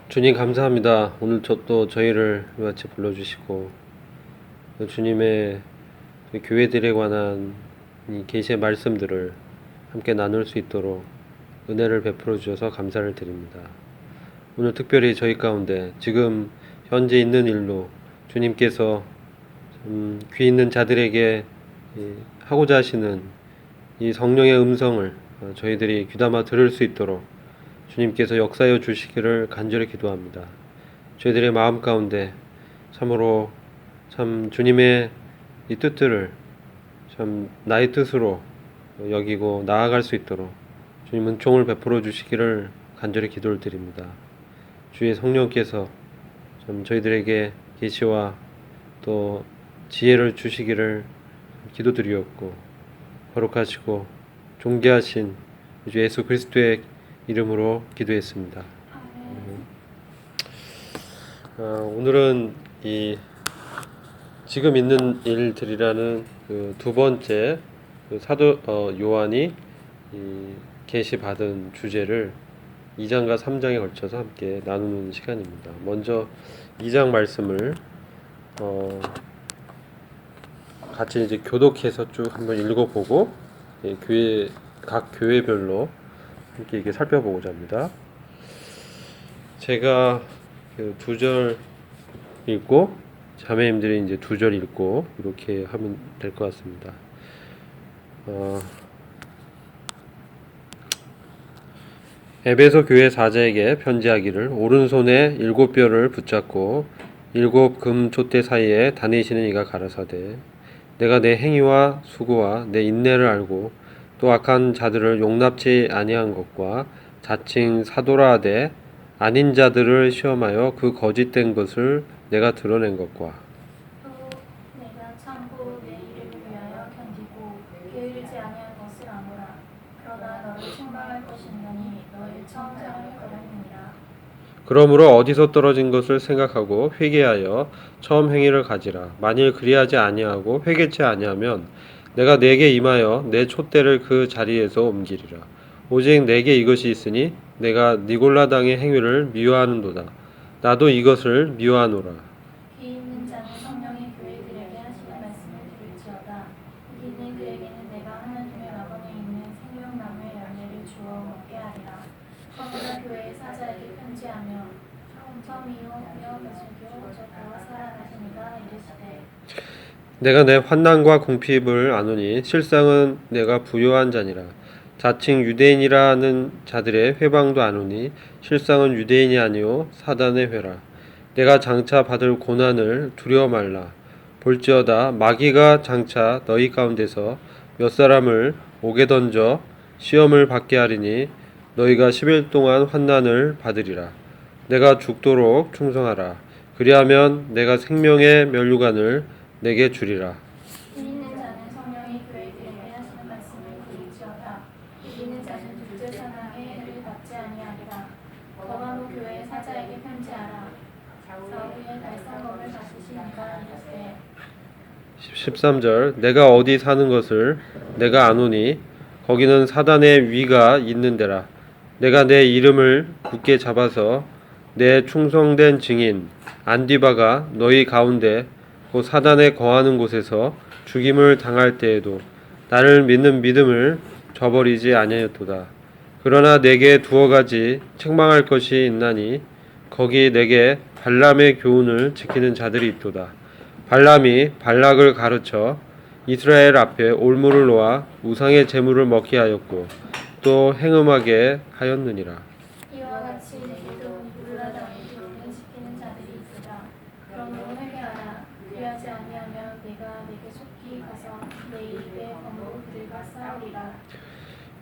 주님 감사합니다. 오늘 또 저희를 같이 불러주시고 주님의 교회들에 관한 이 계시의 말씀들을 함께 나눌 수 있도록 은혜를 베풀어 주셔서 감사를 드립니다. 오늘 특별히 저희 가운데 지금 현재 있는 일로 주님께서 귀 있는 자들에게 하고자 하시는 이 성령의 음성을 저희들이 귀담아 들을 수 있도록 주님께서 역사하여 주시기를 간절히 기도합니다. 저희들의 마음 가운데 참으로 참 주님의 이 뜻들을 참 나의 뜻으로 여기고 나아갈 수 있도록 주님 은총을 베풀어 주시기를 간절히 기도를 드립니다. 주의 성령께서 참 저희들에게 계시와 또 지혜를 주시기를 기도드리었고, 거룩하시고 존귀하신 주 예수 그리스도의 이름으로 기도했습니다. 오늘은 이 지금 있는 일들이라는 그 두 번째 사도 요한이 계시 받은 주제를 2장과 3장에 걸쳐서 함께 나누는 시간입니다. 먼저 2장 말씀을 같이 이제 교독해서 쭉 한번 읽어보고 각 교회별로 함께 이게 살펴보고자 합니다. 제가 두 절 읽고 자매님들이 이제 두 절 읽고 이렇게 하면 될 것 같습니다. 에베소 교회 사자에게 편지하기를 오른손에 7뼈를 붙잡고 7 금 촛대 사이에 다니시는 이가 가라사대 내가 내 행위와 수고와 내 인내를 알고 또 악한 자들을 용납치 아니한 것과 자칭 사도라 하되 아닌 자들을 시험하여 그 거짓된 것을 내가 드러낸 것과 또 내가 참고 내 이름을 위하여 견디고 게으르지 아니한 것을 아노라. 그러나 너를 책망할 것이 있나니 너의 처음 행할 거라느니라. 그러므로 어디서 떨어진 것을 생각하고 회개하여 처음 행위를 가지라. 만일 그리하지 아니하고 회개치 아니하면 내가 내게 임하여 내 촛대를 그 자리에서 옮기리라. 오직 내게 이것이 있으니 내가 니골라당의 행위를 미워하는도다. 나도 이것을 미워하노라. 귀 있는 자는 성령의 교회들에게 하시는 말씀을 들을지어다. 귀 있는 그에게는 내가 하나님의 낙원에 있는 생명나무의 열매를 주어 먹게 하리라. 거기다 교회의 사자에게 편지하며 처음이요 메시교 어저께와 살아가시니가 이르시되 내가 내 환난과 궁핍을 아노니 실상은 내가 부요한 자니라. 자칭 유대인이라 하는 자들의 회방도 아노니 실상은 유대인이 아니요 사단의 회라. 내가 장차 받을 고난을 두려워 말라. 볼지어다 마귀가 장차 너희 가운데서 몇 사람을 옥에 던져 시험을 받게 하리니 너희가 10일 동안 환난을 받으리라. 내가 죽도록 충성하라. 그리하면 내가 생명의 면류관을 내게 주리라. 귀 있는 자는 성령의 교회들에게 하시는 말씀을 들을지어다. 귀 있는 자는 둘째 사망의 해를 받지 아니하리라. 거가모 교회의 사자에게 편지하라. 사후에 달성검을 받으시니까 이르시되 13절 내가 어디 사는 것을 내가 아노니 거기는 사단의 위가 있는 데라. 내가 내 이름을 굳게 잡아서 내 충성된 증인 안디바가 너희 가운데 곧 사단에 거하는 곳에서 죽임을 당할 때에도 나를 믿는 믿음을 저버리지 아니하였도다. 그러나 내게 두어 가지 책망할 것이 있나니 거기 내게 발람의 교훈을 지키는 자들이 있도다. 발람이 발락을 가르쳐 이스라엘 앞에 올무를 놓아 우상의 제물을 먹게 하였고 또 행음하게 하였느니라. 이와 같이 내게도 니골라당의 교훈을 지키는 자들이 있으라. 그러므로 회개하라. 그리하지 아니하면 내가 내게 속히 가서 내 입에 검으로 그들과 싸우리라.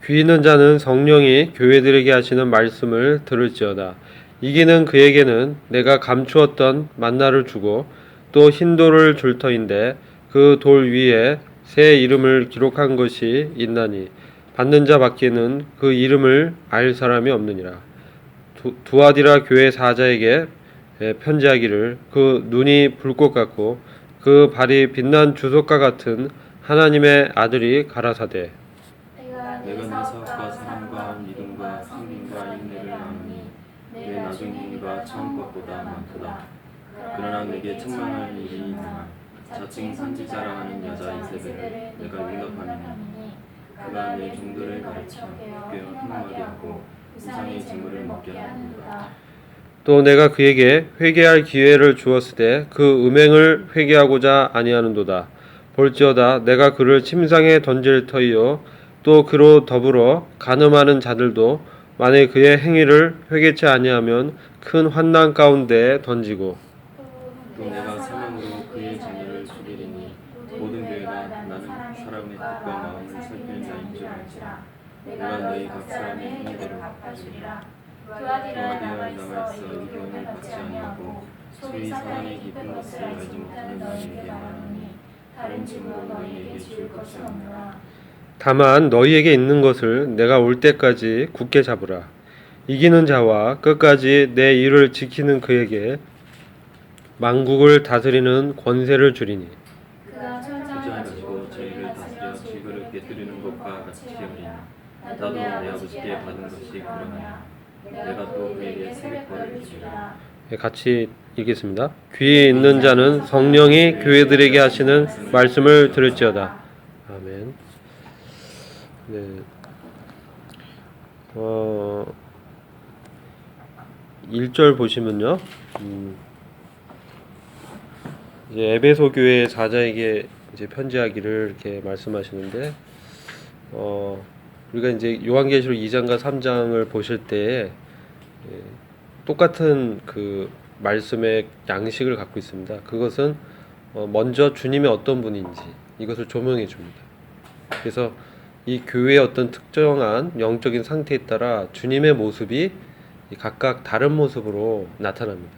귀 있는 자는 성령이 교회들에게 하시는 말씀을 들을지어다. 이기는 그에게는 내가 감추었던 만나를 주고 또 흰 돌을 줄 터인데 그 돌 위에 새 이름을 기록한 것이 있나니 받는 자 밖에는 그 이름을 알 사람이 없느니라. 두아디라 교회 사자에게 편지하기를 그 눈이 불꽃 같고 그 발이 빛난 주석과 같은 하나님의 아들이 가라사대 내가 내 사업과 사랑과 믿음과 성민과 인내를 아노니 내 나중이가 처음 것보다 많도다. 그러나 내게 책망할 일이 있노라. 자칭 선지자라 하는 여자 이세벨을 내가 윙갑함이니 그가 내 종들을 가르쳐 깨어 행하게 하고 우상의 제물을 먹게 하는도다. 또 내가 그에게 회개할 기회를 주었으되 그 음행을 회개하고자 아니하는도다. 볼지어다 내가 그를 침상에 던질 터이요 또 그로 더불어 간음하는 자들도 만일 그의 행위를 회개치 아니하면 큰 환난 가운데 던지고 또 내가 사망으로 그의 자녀를 죽이리니 모든 교회가 나는 사람의 뜻과 마음을 살피는 자인 줄 알지라. 내가 너희 각 사람의 행위대로 갚아주리라. 두아디라 남아 있어 이 교훈을 받지 아니하고 소위 사단의 깊은 것을 알지 못하는 너희에게 말하노니 다른 짐으로 너희에게 지울 것이 없노라. 다만 너희에게 있는 것을 내가 올 때까지 굳게 잡으라. 이기는 자와 끝까지 내 일을 지키는 그에게 만국을 다스리는 권세를 주리니 그가 천장을 가지고 저희를 다스려 질그를 깨뜨리는 것과 같이 하리니 나도 내 아버지께 받은 것이 그러하니라. 내가 또 그에게 세례권을 주리라. 같이 읽겠습니다. 귀에 있는 자는 성령이 교회들에게 하시는 말씀을 들을지어다. 아멘. 네. 1절 보시면요. 이제 에베소 교회 사자에게 이제 편지하기를 이렇게 말씀하시는데 우리가 이제 요한계시록 2장과 3장을 보실 때 똑같은 그 말씀의 양식을 갖고 있습니다. 그것은 먼저 주님이 어떤 분인지 이것을 조명해 줍니다. 그래서 이 교회의 어떤 특정한 영적인 상태에 따라 주님의 모습이 각각 다른 모습으로 나타납니다.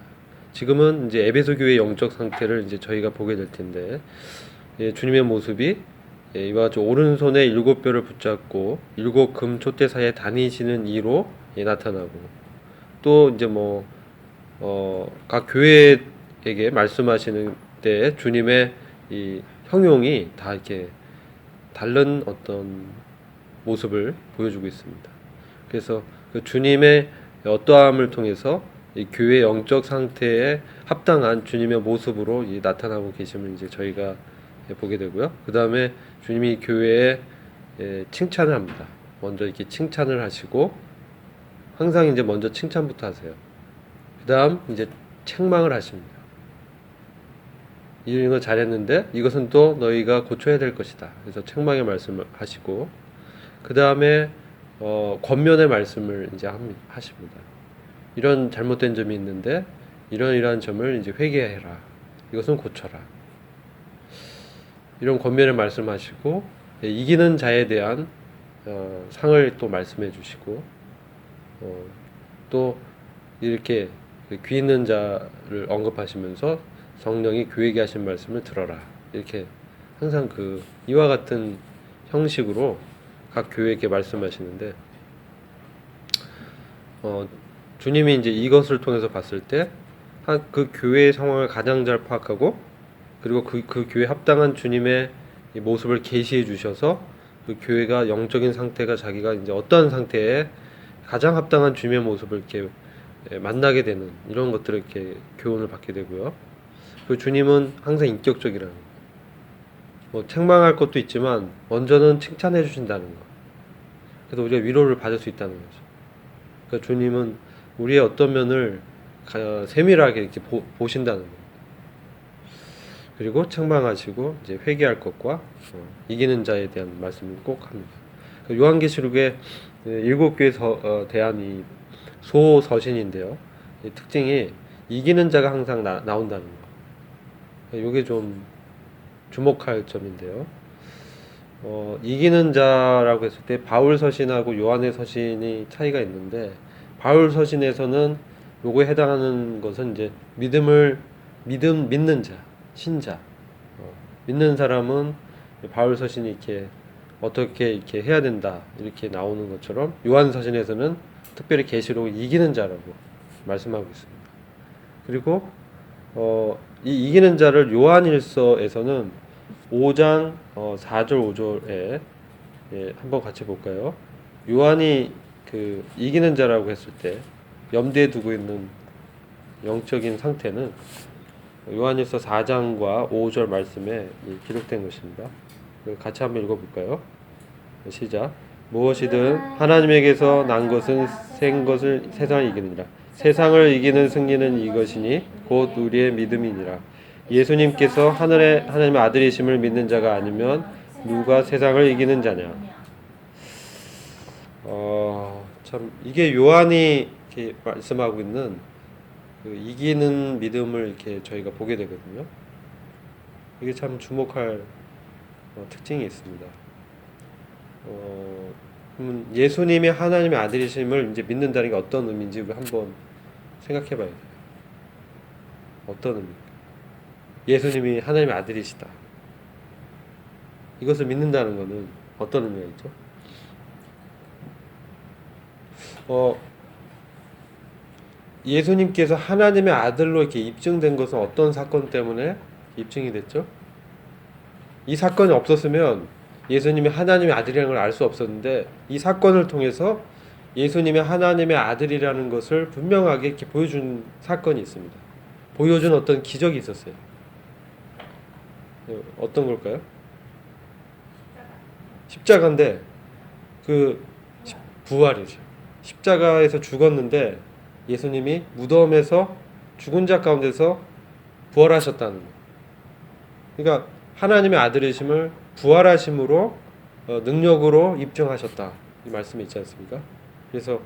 지금은 이제 에베소 교회의 영적 상태를 이제 저희가 보게 될 텐데, 주님의 모습이 이와 같이 오른손에 7뼈를 붙잡고 7금 촛대 사이에 다니시는 이로 나타나고, 또 이제 각 교회에게 말씀하시는 때 주님의 이 형용이 다 이렇게 다른 어떤 모습을 보여주고 있습니다. 그래서 그 주님의 어떠함을 통해서 이 교회 영적 상태에 합당한 주님의 모습으로 나타나고 계심을 이제 저희가 보게 되고요. 그 다음에 주님이 교회에 칭찬을 합니다. 먼저 이렇게 칭찬을 하시고, 항상 이제 먼저 칭찬부터 하세요. 그 다음 이제 책망을 하십니다. 이런 거 잘했는데 이것은 또 너희가 고쳐야 될 것이다. 그래서 책망의 말씀을 하시고, 그 다음에 권면의 말씀을 이제 하십니다. 이런 잘못된 점이 있는데 이러한 점을 이제 회개해라. 이것은 고쳐라. 이런 권면의 말씀하시고, 이기는 자에 대한 상을 또 말씀해 주시고, 또 이렇게 귀 있는 자를 언급하시면서 성령이 교회에게 하신 말씀을 들어라. 이렇게 항상 이와 같은 형식으로 각 교회에게 말씀하시는데, 주님이 이제 이것을 통해서 봤을 때 그 교회의 상황을 가장 잘 파악하고, 그리고 그 교회에 합당한 주님의 이 모습을 계시해 주셔서 그 교회가 영적인 상태가 자기가 이제 어떤 상태에 가장 합당한 주님의 모습을 이렇게 만나게 되는 이런 것들을 이렇게 교훈을 받게 되고요. 그 주님은 항상 인격적이라는 거. 책망할 것도 있지만 먼저는 칭찬해 주신다는 거. 그래서 우리가 위로를 받을 수 있다는 거죠. 그러니까 주님은 우리의 어떤 면을 세밀하게 이렇게 보신다는 거. 그리고 책망하시고 이제 회개할 것과 이기는 자에 대한 말씀을 꼭 합니다. 요한계시록의 7교회에 대한 이 소서신인데요. 이 특징이 이기는 자가 항상 나온다는 거. 이게 좀 주목할 점인데요. 이기는 자라고 했을 때 바울 서신하고 요한의 서신이 차이가 있는데, 바울 서신에서는 요거에 해당하는 것은 이제 믿는 자, 신자, 믿는 사람은 바울 서신이 이렇게 어떻게 이렇게 해야 된다 이렇게 나오는 것처럼, 요한 서신에서는 특별히 계시록을 이기는 자라고 말씀하고 있습니다. 그리고 이 이기는 자를 요한일서에서는 5장 4절 5절에 한번 같이 볼까요? 요한이 그 이기는 자라고 했을 때 염두에 두고 있는 영적인 상태는 요한일서 4장과 5절 말씀에 기록된 것입니다. 같이 한번 읽어볼까요? 시작. 무엇이든 하나님에게서 난 것은 생 것을 세상을 이기느니라. 세상을 이기는 승리는 이것이니 곧 우리의 믿음이니라. 예수님께서 하나님의 아들이심을 믿는 자가 아니면 누가 세상을 이기는 자냐. 참 이게 요한이 이렇게 말씀하고 있는 그 이기는 믿음을 이렇게 저희가 보게 되거든요. 이게 참 주목할 특징이 있습니다. 그러면 예수님이 하나님의 아들이심을 이제 믿는다는 게 어떤 의미인지 우리 한번 생각해봐야 돼요. 어떤 의미입니까? 예수님이 하나님의 아들이시다. 이것을 믿는다는 것은 어떤 의미가 있죠? 예수님께서 하나님의 아들로 이렇게 입증된 것은 어떤 사건 때문에 입증이 됐죠? 이 사건이 없었으면 예수님이 하나님의 아들이라는 걸 알 수 없었는데 이 사건을 통해서 예수님이 하나님의 아들이라는 것을 분명하게 이렇게 보여준 사건이 있습니다. 보여준 어떤 기적이 있었어요. 어떤 걸까요? 십자가인데 그 부활이죠. 십자가에서 죽었는데 예수님이 무덤에서 죽은 자 가운데서 부활하셨다는 거예요. 그러니까 하나님의 아들이심을 부활하심으로 능력으로 입증하셨다. 이 말씀이 있지 않습니까? 그래서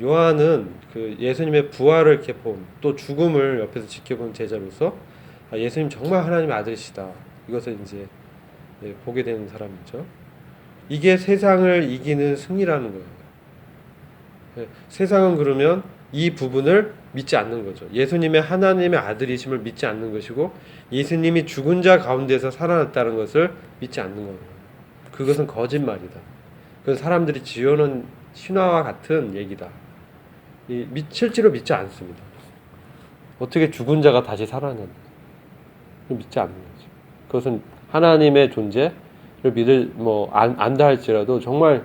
요한은 그 예수님의 부활을 이렇게 본, 또 죽음을 옆에서 지켜본 제자로서 예수님 정말 하나님의 아들이시다. 이것을 이제 보게 되는 사람이죠. 이게 세상을 이기는 승리라는 거예요. 세상은 그러면 이 부분을 믿지 않는 거죠. 예수님의 하나님의 아들이심을 믿지 않는 것이고 예수님이 죽은 자 가운데서 살아났다는 것을 믿지 않는 거예요. 그것은 거짓말이다. 그건 사람들이 지어놓은 신화와 같은 얘기다. 실제로 믿지 않습니다. 어떻게 죽은 자가 다시 살아났냐? 믿지 않는 거죠. 그것은 하나님의 존재를 안다 할지라도 정말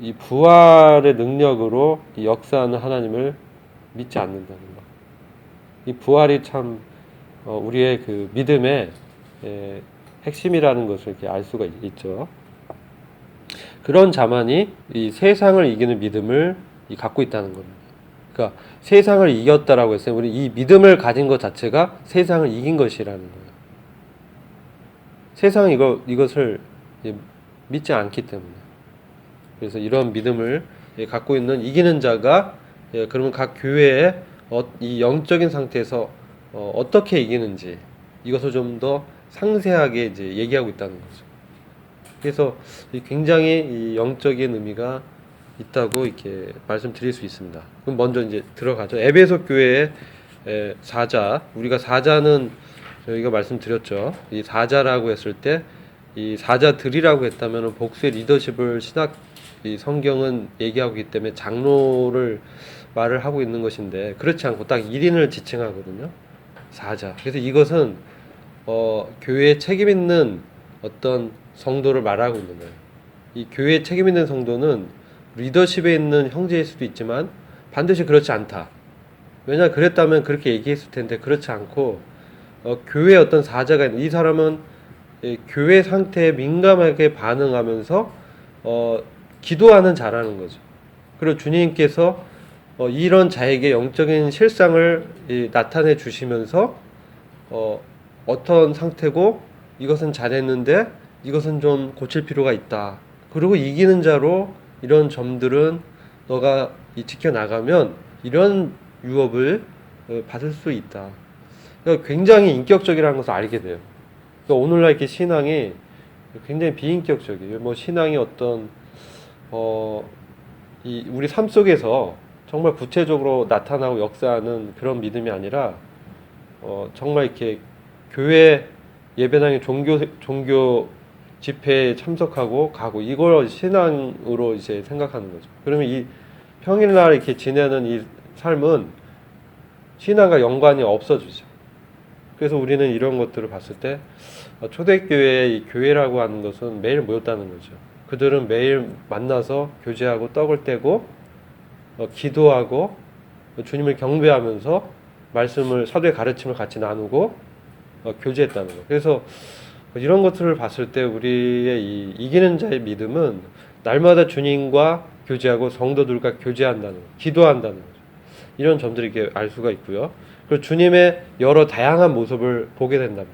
이 부활의 능력으로 이 역사하는 하나님을 믿지 않는다는 것. 이 부활이 참 우리의 그 믿음의 핵심이라는 것을 이렇게 알 수가 있죠. 그런 자만이 이 세상을 이기는 믿음을 갖고 있다는 겁니다. 그러니까 세상을 이겼다라고 했어요. 우리 이 믿음을 가진 것 자체가 세상을 이긴 것이라는 거예요. 세상은 이것을 믿지 않기 때문에. 그래서 이런 믿음을 갖고 있는 이기는 자가 그러면 각 교회의 이 영적인 상태에서 어떻게 이기는지 이것을 좀 더 상세하게 이제 얘기하고 있다는 거죠. 그래서 굉장히 이 영적인 의미가 있다고 이렇게 말씀드릴 수 있습니다. 그럼 먼저 이제 들어가죠. 에베소 교회의 사자, 우리가 사자는 저희가 말씀드렸죠. 이 사자라고 했을 때 이 사자들이라고 했다면 복수의 리더십을 이 성경은 얘기하고 있기 때문에 장로를 말을 하고 있는 것인데 그렇지 않고 딱 1인을 지칭하거든요. 사자. 그래서 이것은 교회에 책임 있는 어떤 성도를 말하고 있는 거예요. 이 교회에 책임 있는 성도는 리더십에 있는 형제일 수도 있지만 반드시 그렇지 않다. 왜냐 그랬다면 그렇게 얘기했을 텐데 그렇지 않고 교회에 어떤 사자가 있는 이 사람은 교회 상태에 민감하게 반응하면서 기도하는 자라는 거죠. 그리고 주님께서 이런 자에게 영적인 실상을 나타내 주시면서 어떤 상태고 이것은 잘했는데 이것은 좀 고칠 필요가 있다. 그리고 이기는 자로 이런 점들은 너가 지켜나가면 이런 유업을 받을 수 있다. 그러니까 굉장히 인격적이라는 것을 알게 돼요. 그러니까 오늘날 이렇게 신앙이 굉장히 비인격적이에요. 뭐 신앙이 어떤 우리 삶 속에서 정말 구체적으로 나타나고 역사하는 그런 믿음이 아니라 정말 이렇게 교회 예배당에 종교 집회에 참석하고 가고 이걸 신앙으로 이제 생각하는 거죠. 그러면 이 평일날 이렇게 지내는 이 삶은 신앙과 연관이 없어지죠. 그래서 우리는 이런 것들을 봤을 때 초대교회의 이 교회라고 하는 것은 매일 모였다는 거죠. 그들은 매일 만나서 교제하고 떡을 떼고 기도하고 주님을 경배하면서 말씀을 사도의 가르침을 같이 나누고 교제했다는 거. 그래서 이런 것들을 봤을 때 우리의 이 이기는 자의 믿음은 날마다 주님과 교제하고 성도들과 교제한다는 거, 기도한다는 거죠. 이런 점들을 이렇게 알 수가 있고요. 그리고 주님의 여러 다양한 모습을 보게 됩니다.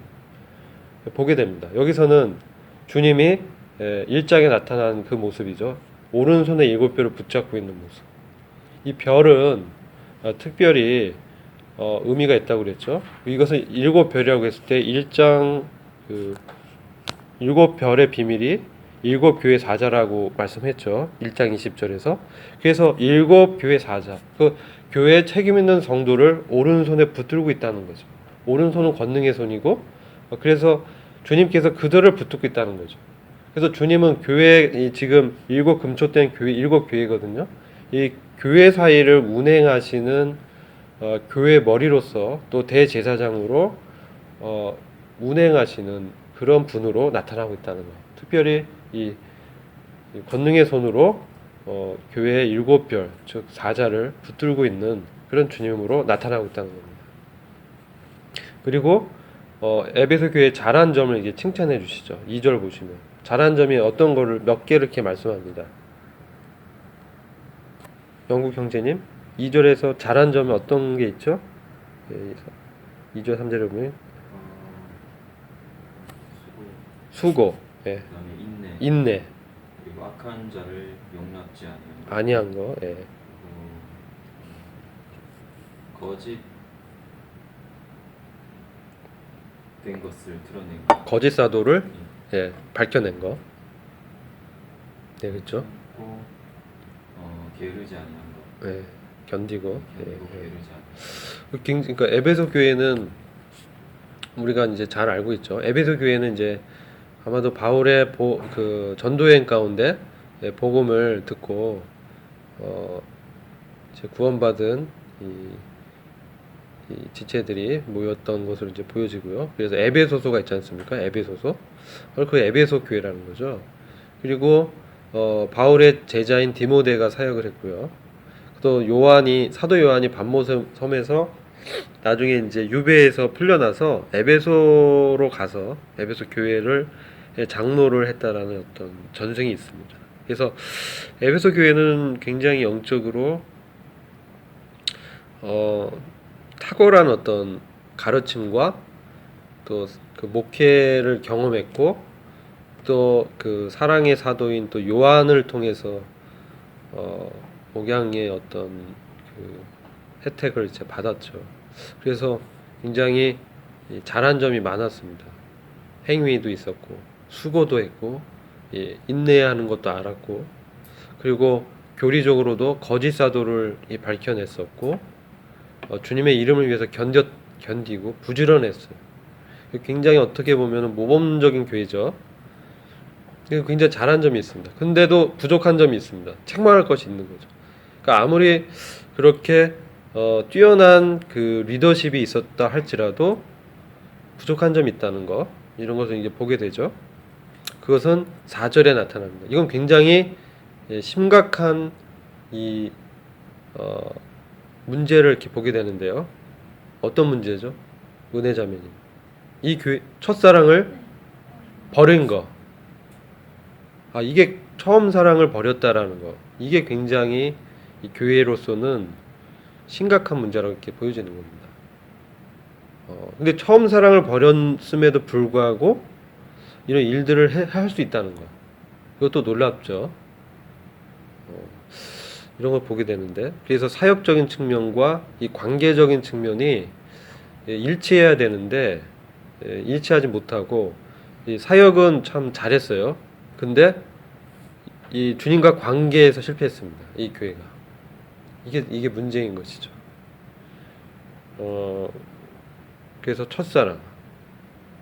여기서는 주님이 1장에 나타난 그 모습이죠. 오른손에 7별을 붙잡고 있는 모습. 이 별은 특별히 의미가 있다고 그랬죠. 이것은 7별이라고 했을 때 1장 7별의 비밀이 7교회 사자라고 말씀했죠. 1장 20절에서. 그래서 7교회 사자, 그 교회에 책임 있는 성도를 오른손에 붙들고 있다는 거죠. 오른손은 권능의 손이고, 그래서 주님께서 그들을 붙들고 있다는 거죠. 그래서 주님은 교회, 지금 7금초된 교회, 7교회거든요. 이 교회 사이를 운행하시는 교회 머리로서 또 대제사장으로 운행하시는 그런 분으로 나타나고 있다는 거예요. 특별히 이 권능의 손으로 교회의 7별, 즉 사자를 붙들고 있는 그런 주님으로 나타나고 있다는 겁니다. 그리고 에베소 교회의 잘한 점을 이게 칭찬해 주시죠. 2절 보시면 잘한 점이 어떤 거를 몇 개를 이렇게 말씀합니다. 영국 형제님, 2절에서 잘한 점이 어떤 게 있죠? 2절 3절에 보면 수고, 그다음에 인내, 인내, 그리고 악한 자를 용납지 아니한 거, 그리고 거짓 된 것을 드러낸 것, 거짓 사도를 밝혀낸 거, 네, 그렇죠? 또 게으르지 아니한 것, 견디고, 견디고 게으르지 않은 그러니까 에베소 교회는 우리가 이제 잘 알고 있죠. 에베소 교회는 이제 아마도 바울의 그 전도여행 가운데 복음을 듣고 이제 구원받은 이 지체들이 모였던 것으로 이제 보여지고요. 그래서 에베소서가 있지 않습니까? 에베소서. 그 에베소 교회라는 거죠. 그리고 바울의 제자인 디모데가 사역을 했고요. 또 사도 요한이 밤모섬에서 나중에 이제 유배에서 풀려나서 에베소로 가서 에베소 교회를 장로를 했다라는 어떤 전승이 있습니다. 그래서 에베소 교회는 굉장히 영적으로 탁월한 어떤 가르침과 또 그 목회를 경험했고 또 그 사랑의 사도인 또 요한을 통해서 목양의 어떤 그 혜택을 이제 받았죠. 그래서 굉장히 잘한 점이 많았습니다. 행위도 있었고 수고도 했고 인내하는 것도 알았고 그리고 교리적으로도 거짓 사도를 밝혀냈었고 주님의 이름을 위해서 견디고 부지런했어요. 굉장히 어떻게 보면 모범적인 교회죠. 굉장히 잘한 점이 있습니다. 근데도 부족한 점이 있습니다. 책망할 것이 있는 거죠. 그러니까 아무리 그렇게 뛰어난 그 리더십이 있었다 할지라도 부족한 점이 있다는 거, 이런 것을 이제 보게 되죠. 그것은 4절에 나타납니다. 이건 굉장히 심각한 이 문제를 이렇게 보게 되는데요. 어떤 문제죠? 은혜자매님, 이 교회 첫사랑을 버린 거, 이게 처음 사랑을 버렸다라는 거, 이게 굉장히 이 교회로서는 심각한 문제라고 이렇게 보여지는 겁니다. 근데 처음 사랑을 버렸음에도 불구하고 이런 일들을 할 수 있다는 거, 이것도 놀랍죠. 이런 걸 보게 되는데, 그래서 사역적인 측면과 이 관계적인 측면이 일치해야 되는데 일치하지 못하고, 이 사역은 참 잘했어요. 근데 이 주님과 관계에서 실패했습니다. 이 교회가. 이게 문제인 것이죠. 그래서 첫사랑,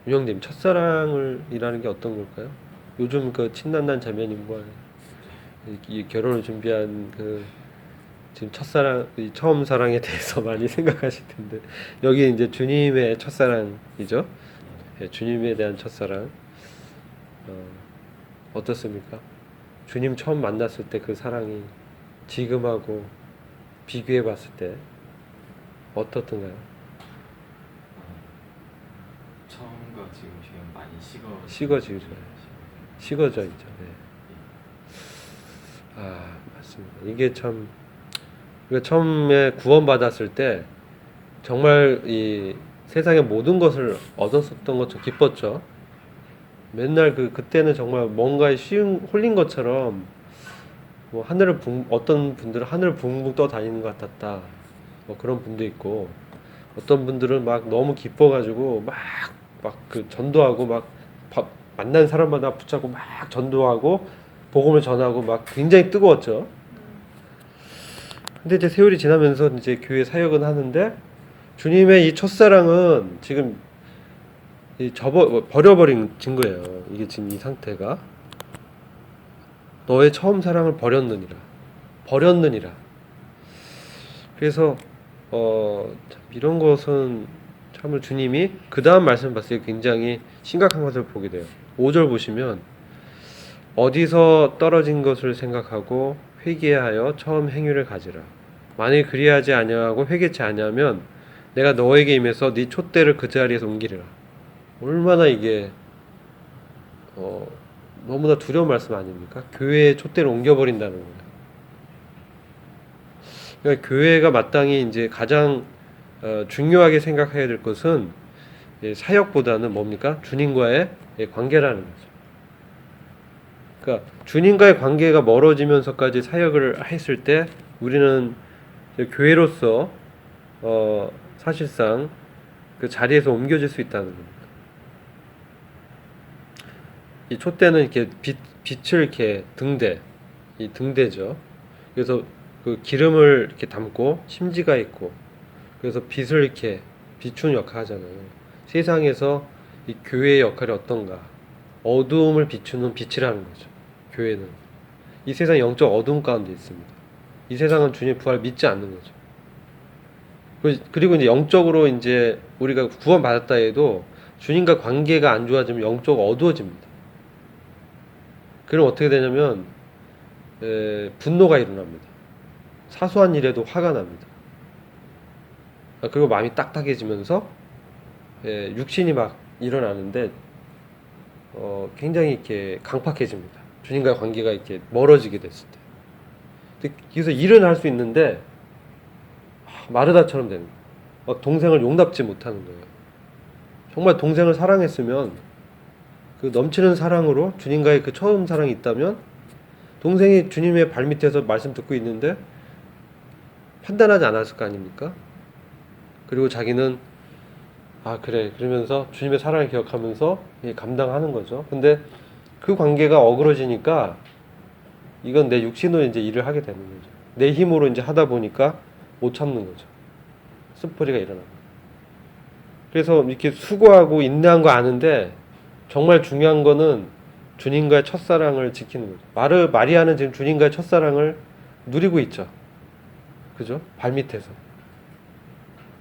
유형님, 첫사랑을 이라는 게 어떤 걸까요? 요즘 그 친난난 자매님과 이 결혼을 준비한 그 지금 첫사랑, 이 처음 사랑에 대해서 많이 생각하실 텐데, 여기 이제 주님의 첫사랑이죠. 주님에 대한 첫사랑. 어떻습니까? 주님 처음 만났을 때 그 사랑이 지금하고 비교해 봤을 때 어떻던가요? 처음과 지금 많이 식어지죠. 식어져 있죠. 네. 아, 맞습니다. 이게 참 우리가 처음에 구원받았을 때 정말 이 세상의 모든 것을 얻었었던 것처럼 기뻤죠. 맨날 그때는 정말 뭔가에 홀린 것처럼 뭐 어떤 분들은 하늘을 붕붕 떠 다니는 것 같았다. 뭐 그런 분도 있고 어떤 분들은 막 너무 기뻐가지고 막 그 전도하고 만난 사람마다 붙잡고 막 전도하고 복음을 전하고 막 굉장히 뜨거웠죠. 근데 이제 세월이 지나면서 이제 교회 사역은 하는데 주님의 이 첫사랑은 지금 버려버린 거예요. 이게 지금 이 상태가 너의 처음 사랑을 버렸느니라. 그래서 참 이런 것은 참을 주님이 그 다음 말씀 봤을 때 굉장히 심각한 것을 보게 돼요. 5절 보시면 어디서 떨어진 것을 생각하고 회개하여 처음 행위를 가지라. 만일 그리하지 아니하고 회개치 아니하면 내가 너에게 임해서 네 촛대를 그 자리에서 옮기리라. 얼마나 이게 너무나 두려운 말씀 아닙니까? 교회의 촛대를 옮겨버린다는 거예요. 그러니까 교회가 마땅히 이제 가장 중요하게 생각해야 될 것은 사역보다는 뭡니까? 주님과의 관계라는 거죠. 그러니까 주님과의 관계가 멀어지면서까지 사역을 했을 때 우리는 교회로서 사실상 그 자리에서 옮겨질 수 있다는 겁니다. 이 촛대는 이렇게 빛을 이렇게 이 등대죠. 그래서 그 기름을 이렇게 담고 심지가 있고, 그래서 빛을 이렇게 비추는 역할 하잖아요. 세상에서 이 교회의 역할이 어떤가? 어두움을 비추는 빛이라는 거죠. 교회는 이 세상 영적 어둠 가운데 있습니다. 이 세상은 주님의 부활을 믿지 않는 거죠. 그리고 이제 영적으로 이제 우리가 구원받았다 해도 주님과 관계가 안 좋아지면 영적으로 어두워집니다. 그럼 어떻게 되냐면 분노가 일어납니다. 사소한 일에도 화가 납니다. 그리고 마음이 딱딱해지면서 육신이 막 일어나는데 굉장히 이렇게 강팍해집니다. 주님과의 관계가 이렇게 멀어지게 됐을 때. 그래서 일은 할 수 있는데 마르다처럼 되는 거예요. 막 동생을 용납지 못하는 거예요. 정말 동생을 사랑했으면 그 넘치는 사랑으로 주님과의 그 처음 사랑이 있다면 동생이 주님의 발밑에서 말씀 듣고 있는데 판단하지 않았을 거 아닙니까? 그리고 자기는 그래 그러면서 주님의 사랑을 기억하면서 감당하는 거죠. 근데 그 관계가 어그러지니까 이건 내 육신으로 이제 일을 하게 되는 거죠. 내 힘으로 이제 하다 보니까 못 참는 거죠. 쓴뿌리가 일어나고. 그래서 이렇게 수고하고 인내한 거 아는데 정말 중요한 거는 주님과의 첫사랑을 지키는 거죠. 마리아는 지금 주님과의 첫사랑을 누리고 있죠. 그죠? 발밑에서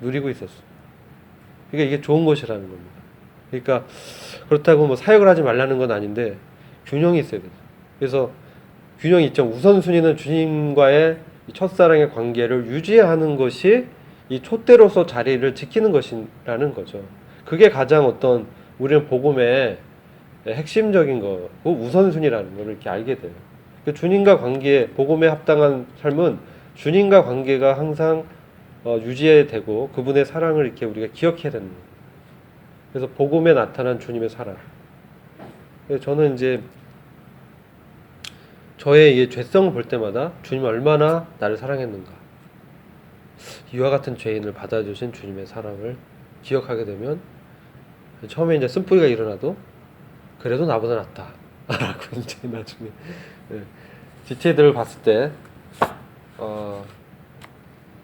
누리고 있었어. 그러니까 이게 좋은 것이라는 겁니다. 그러니까 그렇다고 뭐 사역을 하지 말라는 건 아닌데 균형이 있어야 돼요. 그래서 균형이 있죠. 우선순위는 주님과의 첫사랑의 관계를 유지하는 것이 이 촛대로서 자리를 지키는 것이라는 거죠. 그게 가장 우리는 복음의 핵심적인 거고 우선순위라는 걸 이렇게 알게 돼요. 주님과 관계, 복음에 합당한 삶은 주님과 관계가 항상 유지해야 되고 그분의 사랑을 이렇게 우리가 기억해야 되는 거예요. 그래서 복음에 나타난 주님의 사랑. 그래서 저는 이제 저의 이 죄성을 볼 때마다 주님이 얼마나 나를 사랑했는가. 이와 같은 죄인을 받아주신 주님의 사랑을 기억하게 되면 처음에 이제 쓴뿌리가 일어나도 그래도 나보다 낫다. 라고 이제 나중에 디테일들을 봤을 때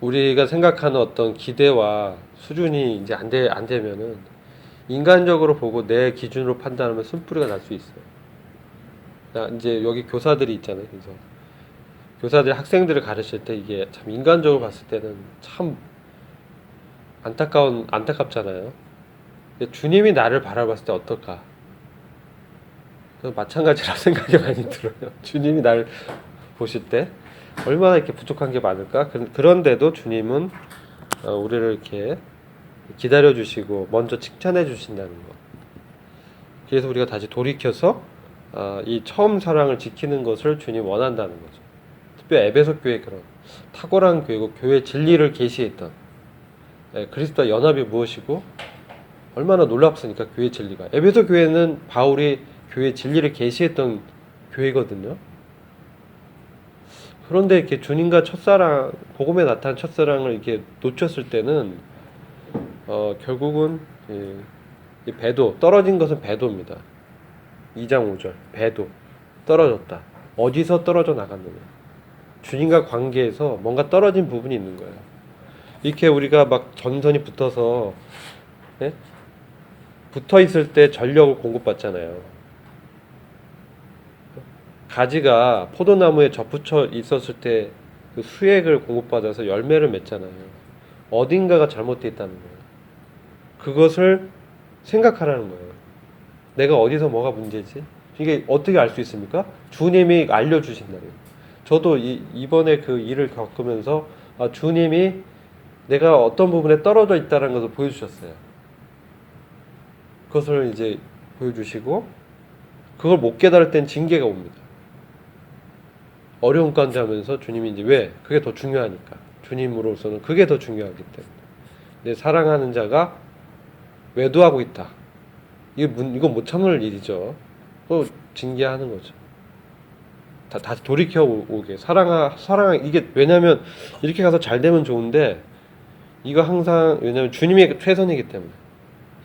우리가 생각하는 어떤 기대와 수준이 이제 안 되면은 인간적으로 보고 내 기준으로 판단하면 쓴뿌리가 날 수 있어요. 이제 여기 교사들이 있잖아요. 그래서 교사들이 학생들을 가르칠 때 이게 참 인간적으로 봤을 때는 참 안타깝잖아요. 근데 주님이 나를 바라봤을 때 어떨까? 마찬가지라 생각이 많이 들어요. 주님이 나를 보실 때 얼마나 이렇게 부족한 게 많을까? 그런데도 주님은 우리를 이렇게 기다려 주시고 먼저 칭찬해 주신다는 거. 그래서 우리가 다시 돌이켜서 이 처음 사랑을 지키는 것을 주님 원한다는 거죠. 특별히 에베소 교회 그런 탁월한 교회고 교회 진리를 계시했던 그리스도와 연합이 무엇이고 얼마나 놀랍습니까? 교회 진리가. 에베소 교회는 바울이 교회 진리를 계시했던 교회거든요. 그런데 이렇게 주님과 첫사랑, 복음에 나타난 첫사랑을 이렇게 놓쳤을 때는 결국은 이 배도, 떨어진 것은 배도입니다. 2장 5절 배도 떨어졌다. 어디서 떨어져 나갔느냐? 주님과 관계에서 뭔가 떨어진 부분이 있는 거예요. 이렇게 우리가 막 전선이 붙어서 붙어 있을 때 전력을 공급받잖아요. 가지가 포도나무에 접붙여 있었을 때 그 수액을 공급받아서 열매를 맺잖아요. 어딘가가 잘못되어 있다는 거예요. 그것을 생각하라는 거예요. 내가 어디서 뭐가 문제지? 이게 어떻게 알 수 있습니까? 주님이 알려주신다는 거예요. 저도 이번에 그 일을 겪으면서 주님이 내가 어떤 부분에 떨어져 있다는 것을 보여주셨어요. 그것을 이제 보여주시고 그걸 못 깨달을 땐 징계가 옵니다. 어려운 가운데 하면서 주님이 이제 왜? 그게 더 중요하니까. 주님으로서는 그게 더 중요하기 때문에. 내 사랑하는 자가 외도하고 있다. 이거 못 참을 일이죠. 또 징계하는 거죠. 다시 돌이켜 오게. 이게 왜냐면 이렇게 가서 잘 되면 좋은데 이거 항상 왜냐면 주님이 최선이기 때문에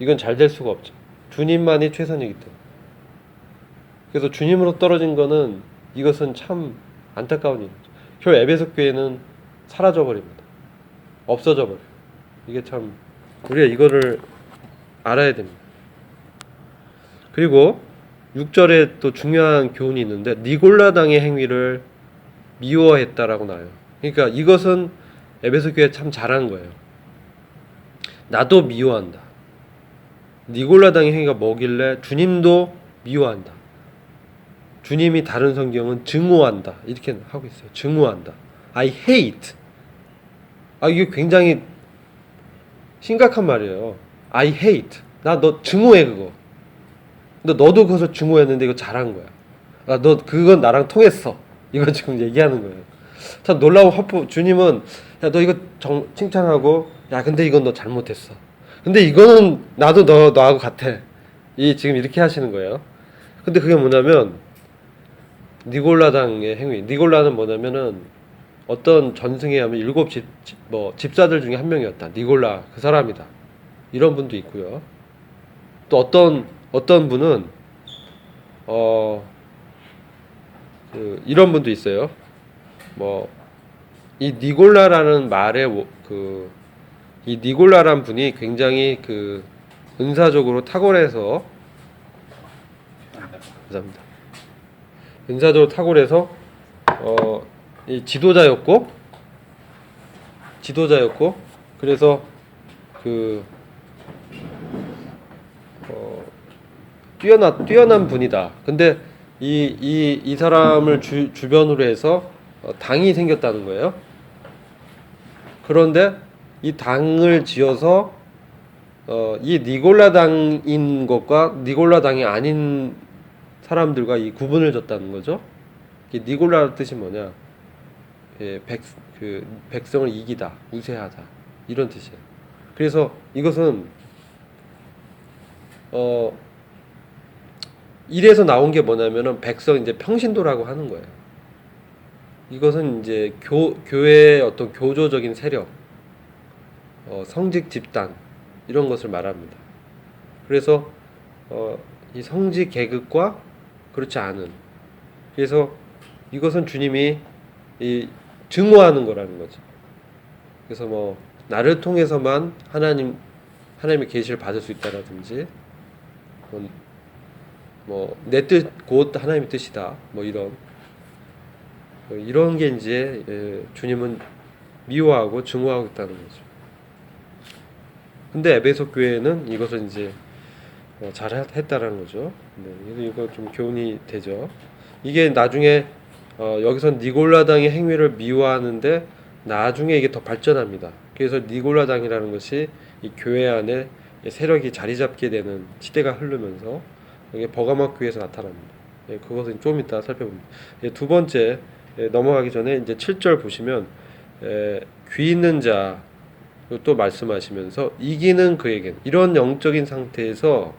이건 잘 될 수가 없죠. 주님만이 최선이기 때문에. 그래서 주님으로 떨어진 거는 이것은 참 안타까운 일이죠. 결국 에베소 교회는 사라져 버립니다. 없어져 버려요. 이게 참 우리가 이거를 알아야 됩니다. 그리고 6절에 또 중요한 교훈이 있는데 니골라당의 행위를 미워했다라고 나와요. 그러니까 이것은 에베소 교회 참 잘한 거예요. 나도 미워한다. 니골라당의 행위가 뭐길래 주님도 미워한다. 주님이 다른 성경은 증오한다 이렇게 하고 있어요. 증오한다. I hate. 이게 굉장히 심각한 말이에요. I hate. 나 너 증오해 그거. 근데 너도 그것을 증오했는데 이거 잘한 거야. 너 그건 나랑 통했어. 이거 지금 얘기하는 거예요. 참 놀라운 화포. 주님은 야 너 이거 칭찬하고 야 근데 이건 너 잘못했어. 근데 이거는 나도 너하고 같아. 지금 이렇게 하시는 거예요. 근데 그게 뭐냐면 니골라당의 행위. 니골라는 뭐냐면은 어떤 전승에 하면 7 집사들 중에 한 명이었다. 니골라 그 사람이다. 이런 분도 있고요. 또 어떤 분은 이런 분도 있어요. 이 니골라라는 말에 이 니골라란 분이 굉장히 은사적으로 탁월해서 감사합니다. 은사적으로 탁월해서 이 지도자였고 그래서 뛰어난 분이다. 근데 이 사람을 주변으로 해서 당이 생겼다는 거예요. 그런데 이 당을 지어서 이 니골라당인 것과 니골라당이 아닌 사람들과 이 구분을 줬다는 거죠. 니골라 뜻이 뭐냐? 백성을 이기다, 우세하다 이런 뜻이에요. 그래서 이것은 이래서 나온 게 뭐냐면은 백성 이제 평신도라고 하는 거예요. 이것은 이제 교회의 어떤 교조적인 세력, 성직 집단 이런 것을 말합니다. 그래서 이 성직 계급과 그렇지 않은. 그래서 이것은 주님이 증오하는 거라는 거죠. 그래서 나를 통해서만 하나님의 계시를 받을 수 있다라든지 내 뜻 곧 하나님의 뜻이다. 이런 게 이제 주님은 미워하고 증오하고 있다는 거죠. 근데 에베소 교회는 이것을 이제 잘 했다라는 거죠. 네, 이거 좀 교훈이 되죠. 이게 나중에 여기서 니골라당의 행위를 미워하는데 나중에 이게 더 발전합니다. 그래서 니골라당이라는 것이 이 교회 안에 세력이 자리 잡게 되는 시대가 흐르면서 이게 버가마 교회에서 나타납니다. 예, 그것은 좀 이따 살펴봅니다. 예, 두 번째, 넘어가기 전에 이제 7절 보시면 귀 있는 자 또 말씀하시면서 이기는 그에겐, 이런 영적인 상태에서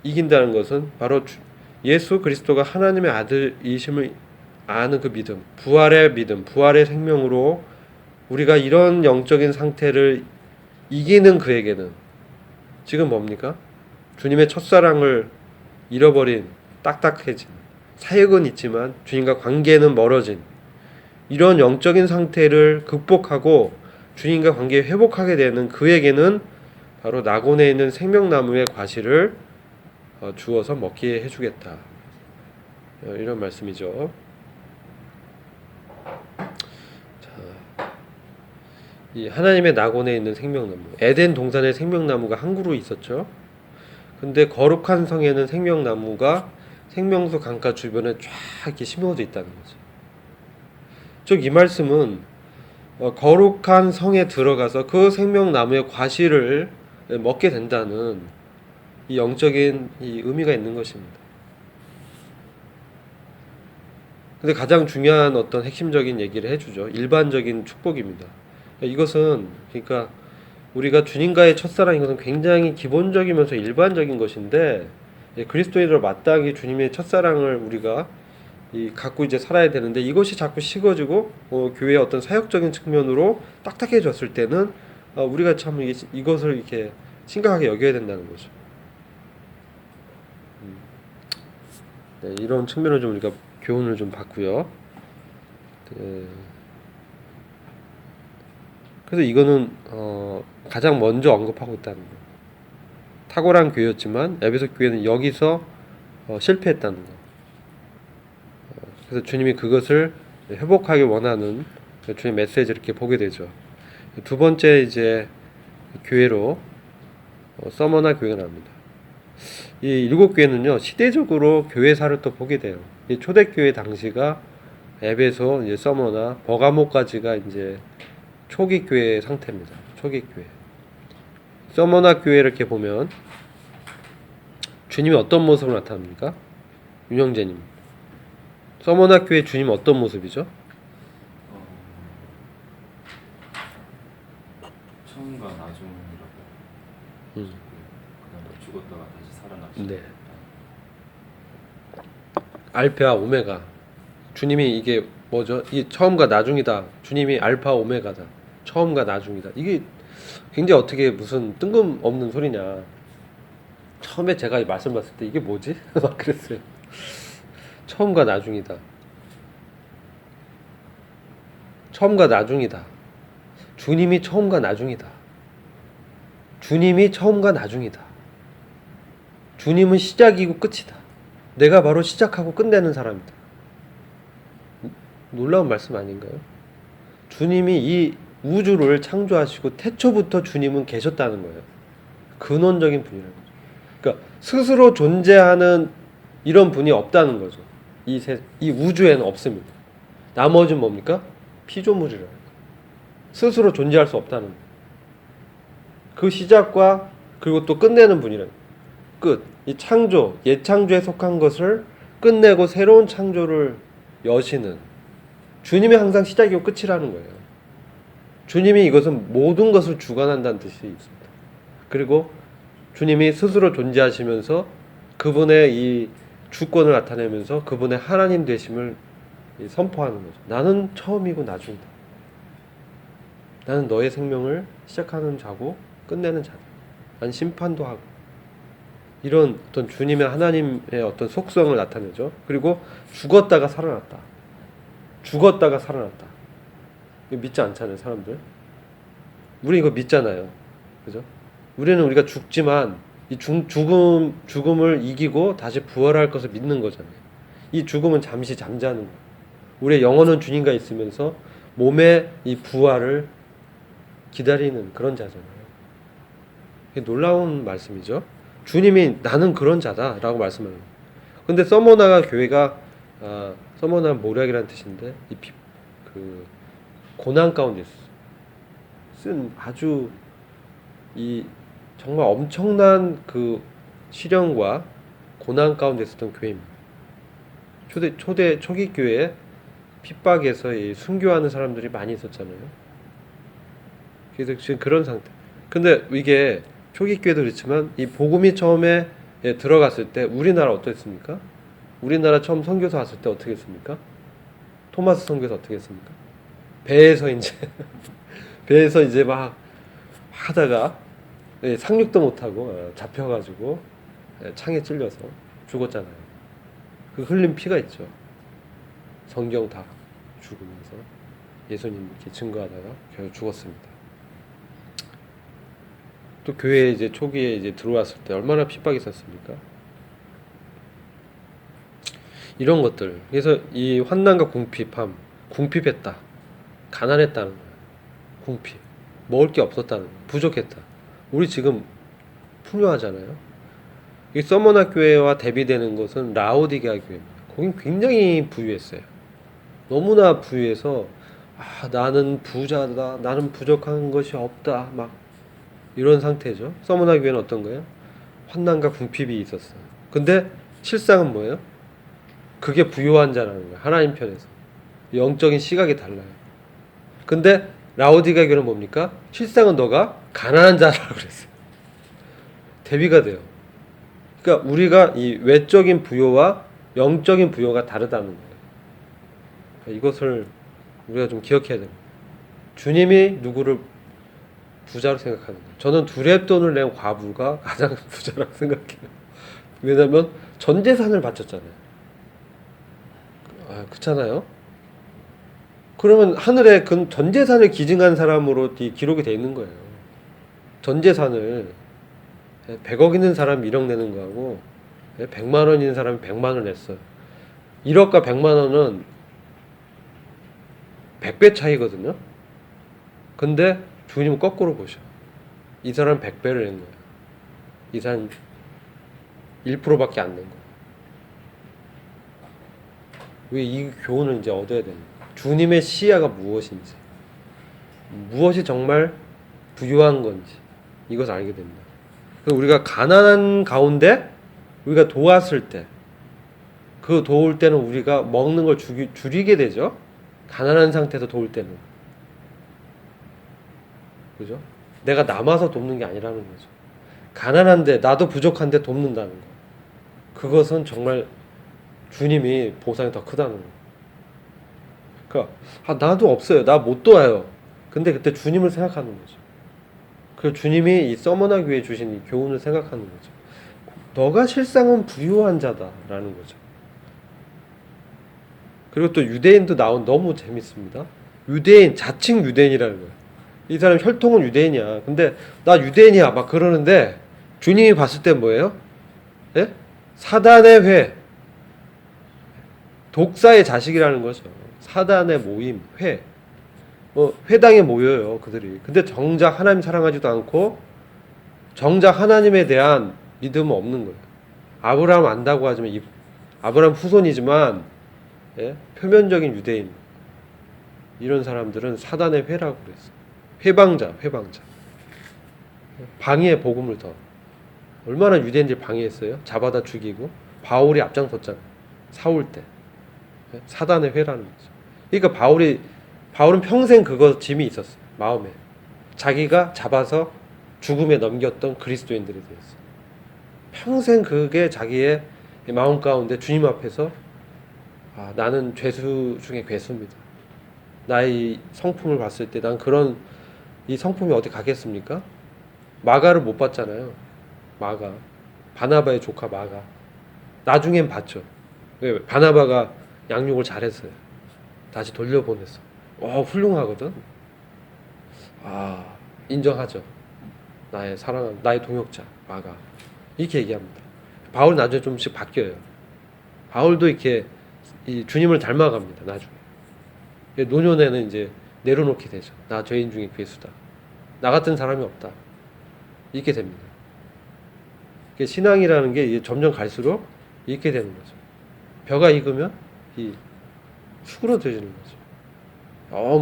이긴다는 것은 바로 예수 그리스도가 하나님의 아들이심을 아는 그 믿음, 부활의 믿음, 부활의 생명으로 우리가 이런 영적인 상태를 이기는 그에게는 지금 뭡니까? 주님의 첫사랑을 잃어버린, 딱딱해진, 사역은 있지만 주님과 관계는 멀어진 이런 영적인 상태를 극복하고 주님과 관계 회복하게 되는 그에게는 바로 낙원에 있는 생명나무의 과실을 주어서 먹게 해주겠다. 이런 말씀이죠. 자, 이 하나님의 낙원에 있는 생명나무, 에덴 동산에 생명나무가 한 그루 있었죠. 근데 거룩한 성에는 생명나무가 생명수 강가 주변에 쫙 이렇게 심어져 있다는 거죠. 즉 이 말씀은 거룩한 성에 들어가서 그 생명나무의 과실을 먹게 된다는 이 영적인 이 의미가 있는 것입니다. 근데 가장 중요한 어떤 핵심적인 얘기를 해주죠. 일반적인 축복입니다. 이것은 그러니까 우리가 주님과의 첫사랑인 것은 굉장히 기본적이면서 일반적인 것인데 그리스도인으로 마땅히 주님의 첫사랑을 우리가 갖고 이제 살아야 되는데 이것이 자꾸 식어지고 교회의 어떤 사역적인 측면으로 딱딱해졌을 때는 우리가 참 이것을 이렇게 심각하게 여겨야 된다는 거죠. 네, 이런 측면을 좀 우리가 교훈을 좀 받고요. 네. 그래서 이거는 가장 먼저 언급하고 있다는 거예요. 탁월한 교회였지만 에베소 교회는 여기서 실패했다는 거. 그래서 주님이 그것을 회복하기 원하는 주님의 메시지를 이렇게 보게 되죠. 두 번째 이제 교회로 서머나 교회가 나옵니다. 이 일곱 교회는요 시대적으로 교회사를 또 보게 돼요. 이 초대교회 당시가 에베소, 이제 서머나, 버가모까지가 이제 초기 교회 상태입니다. 초기 교회. 서머나 교회 이렇게 보면 주님이 어떤 모습으로 나타납니까? 윤영재님. 서머나 교회 주님 어떤 모습이죠? 처음과 나중이라고. 그다음에 죽었다가 다시 살아나신. 네. 알파와 오메가. 주님이 이게 뭐죠? 이 처음과 나중이다. 주님이 알파 오메가다. 처음과 나중이다. 이게 굉장히 어떻게 무슨 뜬금없는 소리냐. 처음에 제가 이 말씀 봤을 때 이게 뭐지? 막 그랬어요. 처음과 나중이다. 처음과 나중이다. 주님이 처음과 나중이다. 주님이 처음과 나중이다. 주님은 시작이고 끝이다. 내가 바로 시작하고 끝내는 사람이다. 놀라운 말씀 아닌가요? 주님이 이 우주를 창조하시고 태초부터 주님은 계셨다는 거예요. 근원적인 분이라는 거죠. 그러니까 스스로 존재하는 이런 분이 없다는 거죠. 이 우주에는 없습니다. 나머지는 뭡니까? 피조물이라는 거예요. 스스로 존재할 수 없다는 거예요. 그 시작과 그리고 또 끝내는 분이라는 거예요. 끝. 이 창조, 옛 창조에 속한 것을 끝내고 새로운 창조를 여시는 주님이 항상 시작이고 끝이라는 거예요. 주님이 이것은 모든 것을 주관한다는 뜻이 있습니다. 그리고 주님이 스스로 존재하시면서 그분의 이 주권을 나타내면서 그분의 하나님 되심을 선포하는 거죠. 나는 처음이고 나중이다. 나는 너의 생명을 시작하는 자고 끝내는 자다. 난 심판도 하고. 이런 어떤 주님의 하나님의 어떤 속성을 나타내죠. 그리고 죽었다가 살아났다. 죽었다가 살아났다. 이거 믿지 않잖아요, 사람들. 우리 이거 믿잖아요. 그죠? 우리가 죽지만 이 죽음을 이기고 다시 부활할 것을 믿는 거잖아요. 이 죽음은 잠시 잠자는 거예요. 우리의 영혼은 주님과 있으면서 몸의 이 부활을 기다리는 그런 자잖아요. 이게 놀라운 말씀이죠. 주님이 나는 그런 자다라고 말씀하는 거예요. 근데 서머나가 교회가 서머나 모략이라는 뜻인데 그 고난 가운데 쓴 아주 이 정말 엄청난 그 시련과 고난 가운데 있었던 교회입니다. 초기 교회에 핍박에서 이 순교하는 사람들이 많이 있었잖아요. 그래서 지금 그런 상태. 근데 이게 초기 교회도 그렇지만 이 복음이 처음에 들어갔을 때 우리나라 어땠습니까? 우리나라 처음 선교사 왔을 때 어떻게 했습니까? 토마스 선교사 어떻게 했습니까? 배에서 이제 막 하다가 상륙도 못하고 잡혀가지고 창에 찔려서 죽었잖아요. 그 흘린 피가 있죠. 성경 다 죽으면서 예수님 이렇게 증거하다가 결국 죽었습니다. 또 교회에 이제 초기에 이제 들어왔을 때 얼마나 핍박이 있었습니까? 이런 것들. 그래서 이 환난과 궁핍했다. 가난했다는 거예요. 궁핍. 먹을 게 없었다는 거예요. 부족했다. 우리 지금 풍요하잖아요. 이 서머나 교회와 대비되는 것은 라오디게아 교회입니다. 거긴 굉장히 부유했어요. 너무나 부유해서 나는 부자다. 나는 부족한 것이 없다. 막 이런 상태죠. 서머나 교회는 어떤 거예요? 환난과 궁핍이 있었어요. 근데 실상은 뭐예요? 그게 부유한 자라는 거예요. 하나님 편에서. 영적인 시각이 달라요. 근데 라오디게아 교회는 뭡니까? 실상은 너가 가난한 자라고 그랬어요. 대비가 돼요. 그러니까 우리가 이 외적인 부여와 영적인 부여가 다르다는 거예요. 그러니까 이것을 우리가 좀 기억해야 됩니다. 주님이 누구를 부자로 생각하는 거예요. 저는 두렙돈을 낸 과부가 가장 부자라고 생각해요. 왜냐하면 전 재산을 바쳤잖아요. 그렇잖아요. 그러면 하늘에 그 전 재산을 기증한 사람으로 기록이 돼 있는 거예요. 전 재산을 100억 있는 사람이 1억 내는 거하고 100만 원 있는 사람이 100만 원 냈어요. 1억과 100만 원은 100배 차이거든요. 근데 주님은 거꾸로 보셔. 이 사람 100배를 낸 거예요. 이 사람 1%밖에 안 낸 거예요. 왜 이 교훈을 이제 얻어야 되는 거예요? 주님의 시야가 무엇인지, 무엇이 정말 부유한 건지 이것을 알게 됩니다. 우리가 가난한 가운데 우리가 도왔을 때, 그 도울 때는 우리가 먹는 걸 줄이게 되죠. 가난한 상태에서 도울 때는, 그죠? 내가 남아서 돕는 게 아니라는 거죠. 가난한데 나도 부족한데 돕는다는 거. 그것은 정말 주님이 보상이 더 크다는 거예요. 그러니까 나도 없어요. 나 못 도와요. 근데 그때 주님을 생각하는 거죠. 그 주님이 이 서머나 교회에 주신 이 교훈을 생각하는 거죠. 너가 실상은 부유한 자다라는 거죠. 그리고 또 유대인도 너무 재밌습니다. 유대인, 자칭 유대인이라는 거예요. 이 사람 혈통은 유대인이야. 근데 나 유대인이야 막 그러는데 주님이 봤을 때 뭐예요? 예? 사단의 회, 독사의 자식이라는 거죠. 사단의 모임, 회. 회당에 모여요, 그들이. 근데 정작 하나님 사랑하지도 않고 정작 하나님에 대한 믿음은 없는 거예요. 아브라함 안다고 하지만 아브라함 후손이지만 표면적인 유대인. 이런 사람들은 사단의 회라고 그랬어요. 회방자. 방해의 복음을 더. 얼마나 유대인들 방해했어요? 잡아다 죽이고 바울이 앞장섰잖아요. 사울 때. 사단의 회라는 거죠. 그러니까 바울은 평생 그거 짐이 있었어요. 마음에. 자기가 잡아서 죽음에 넘겼던 그리스도인들에 대해서. 평생 그게 자기의 마음 가운데 주님 앞에서 나는 죄수 중에 괴수입니다. 나의 성품을 봤을 때 난 그런 이 성품이 어디 가겠습니까? 마가를 못 봤잖아요. 마가. 바나바의 조카 마가. 나중엔 봤죠. 왜? 바나바가 양육을 잘했어요. 다시 돌려보냈어. 훌륭하거든. 인정하죠. 나의 사랑하는 나의 동역자 마가. 이렇게 얘기합니다. 바울 나중에 좀씩 바뀌어요. 바울도 이렇게 이 주님을 닮아갑니다. 나중에 노년에는 이제 내려놓게 되죠. 나 죄인 중에 괴수다. 나 같은 사람이 없다. 이렇게 됩니다. 신앙이라는 게 점점 갈수록 이렇게 되는 거죠. 벼가 익으면 이 수그러져지는 거죠.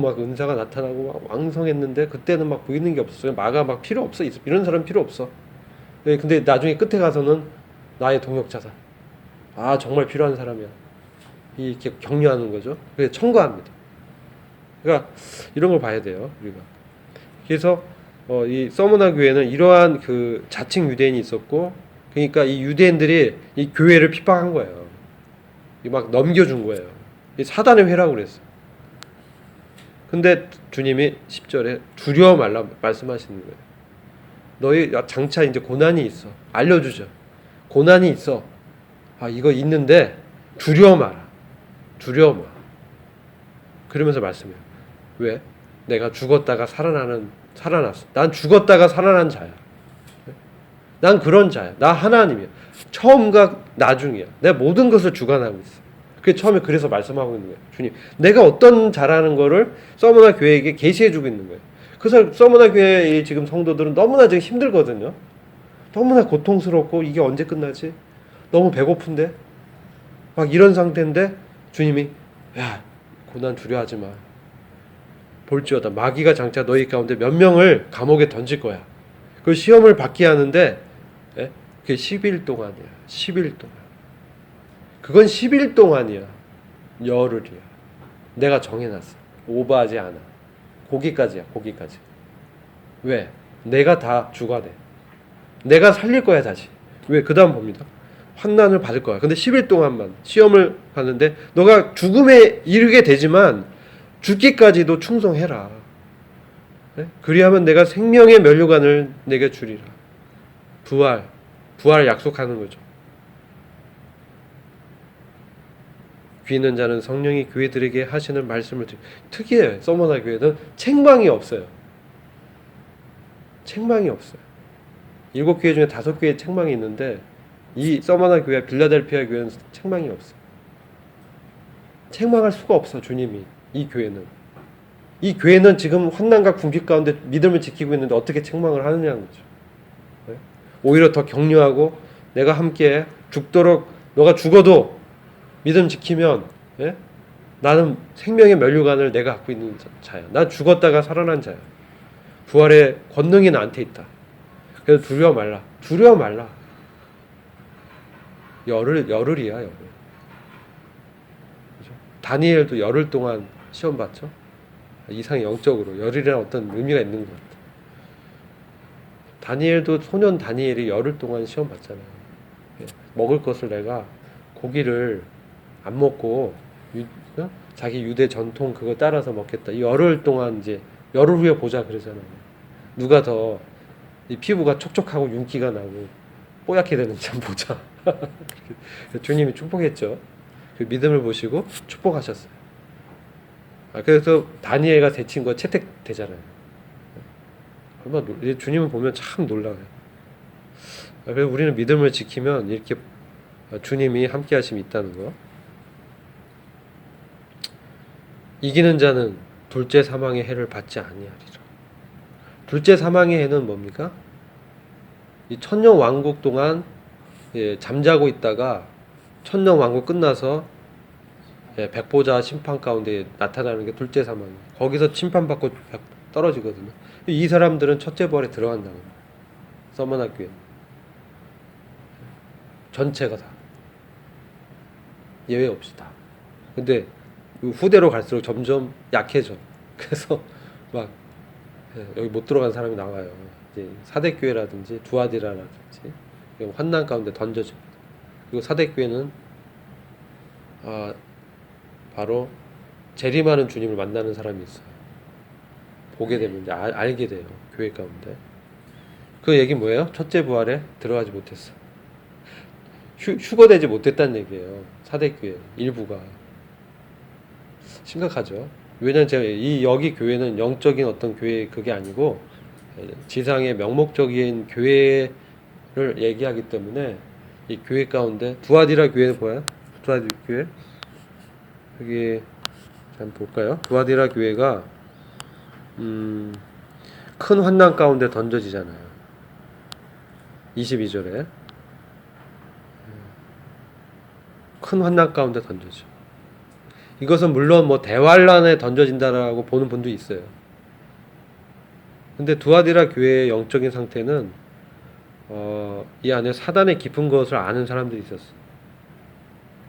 막 은사가 나타나고 막 왕성했는데 그때는 막 보이는 게 없었어요. 마가 막 필요 없어. 이런 사람 필요 없어. 근데 나중에 끝에 가서는 나의 동역자다. 정말 필요한 사람이야. 이렇게 격려하는 거죠. 그래서 청구합니다. 그러니까 이런 걸 봐야 돼요, 우리가. 그래서 이 서머나 교회는 이러한 그 자칭 유대인이 있었고, 그러니까 이 유대인들이 이 교회를 핍박한 거예요. 막 넘겨준 거예요. 이 사단의 회라고 그랬어. 근데 주님이 10절에 두려워 말라 말씀하시는 거예요. 너희 장차 이제 고난이 있어. 알려주죠. 고난이 있어. 이거 있는데 두려워 마라. 두려워 마. 그러면서 말씀해요. 왜? 내가 죽었다가 살아났어. 난 죽었다가 살아난 자야. 난 그런 자야. 나 하나님이야. 처음과 나중이야. 내 모든 것을 주관하고 있어. 그게 처음에 그래서 말씀하고 있는 거예요. 주님, 내가 어떤 자라는 거를 서머나 교회에게 계시해주고 있는 거예요. 그래서 서머나 교회의 지금 성도들은 너무나 지금 힘들거든요. 너무나 고통스럽고 이게 언제 끝나지? 너무 배고픈데? 막 이런 상태인데 주님이 야, 고난 두려워하지 마. 볼지어다 마귀가 장차 너희 가운데 몇 명을 감옥에 던질 거야. 그 시험을 받게 하는데 그게 10일 동안이야. 10일 동안. 그건 10일 동안이야. 열흘이야. 내가 정해놨어. 오버하지 않아. 거기까지야. 거기까지. 왜? 내가 다 주관해. 내가 살릴 거야 다시. 왜? 그 다음 봅니다. 환난을 받을 거야. 근데 10일 동안만 시험을 받는데 너가 죽음에 이르게 되지만 죽기까지도 충성해라. 네? 그리하면 내가 생명의 면류관을 내게 주리라. 부활 약속하는 거죠. 귀 있는 자는 성령이 교회들에게 하시는 말씀을 특이해요. 서머나 교회는 책망이 없어요. 책망이 없어요. 7교회 중에 5교회에 책망이 있는데 이 서머나 교회, 빌라델피아 교회는 책망이 없어요. 책망할 수가 없어. 주님이 이 교회는 지금 환난과 궁핍 가운데 믿음을 지키고 있는데 어떻게 책망을 하느냐는 거죠. 네? 오히려 더 격려하고 내가 함께 죽도록 너가 죽어도 믿음 지키면 나는 생명의 면류관을 내가 갖고 있는 자야. 난 죽었다가 살아난 자야. 부활의 권능이 나한테 있다. 그래서 두려워 말라. 두려워 말라. 열흘이야. 열흘. 그렇죠? 다니엘도 열흘 동안 시험 받죠. 이상 영적으로 열흘이라는 어떤 의미가 있는 것 같아. 다니엘도 소년 다니엘이 열흘 동안 시험 받잖아요. 먹을 것을 내가 고기를 안 먹고 자기 유대 전통 그거 따라서 먹겠다. 이 열흘 동안 이제 열흘 후에 보자 그러잖아요. 누가 더 이 피부가 촉촉하고 윤기가 나고 뽀얗게 되는지 한번 보자. 주님이 축복했죠. 그 믿음을 보시고 축복하셨어요. 그래서 다니엘과 대친구가 채택되잖아요. 얼마나 주님을 보면 참 놀라워요. 그래서 우리는 믿음을 지키면 이렇게 주님이 함께 하심이 있다는 거. 이기는 자는 둘째 사망의 해를 받지 아니하리라. 둘째 사망의 해는 뭡니까? 이 천년 왕국 동안 잠자고 있다가 천년 왕국 끝나서 백보자 심판 가운데 나타나는 게 둘째 사망이에요. 거기서 심판받고 떨어지거든요. 이 사람들은 첫째 부활에 들어간다는 거예요. 서머나 교회 전체가 다 예외 없이 다. 근데 후대로 갈수록 점점 약해져. 그래서 막 여기 못 들어간 사람이 나와요. 이제 사대교회라든지 두아디라라든지 환난 가운데 던져집니다. 그리고 사대교회는 바로 재림하는 주님을 만나는 사람이 있어요. 보게 되면 이제 알게 돼요. 교회 가운데. 그 얘기 뭐예요? 첫째 부활에 들어가지 못했어. 휴거되지 못했다는 얘기예요. 사대교회 일부가. 심각하죠. 왜냐면 제가 여기 교회는 영적인 어떤 교회 그게 아니고 지상의 명목적인 교회를 얘기하기 때문에 이 교회 가운데 두아디라 교회는 뭐야? 두아디라 교회 여기 한번 볼까요? 두아디라 교회가 큰 환난 가운데 던져지잖아요. 22절에 큰 환난 가운데 던져져. 이것은 물론 뭐 대환란에 던져진다라고 보는 분도 있어요. 근데 두아디라 교회의 영적인 상태는 이 안에 사단의 깊은 것을 아는 사람들이 있었어.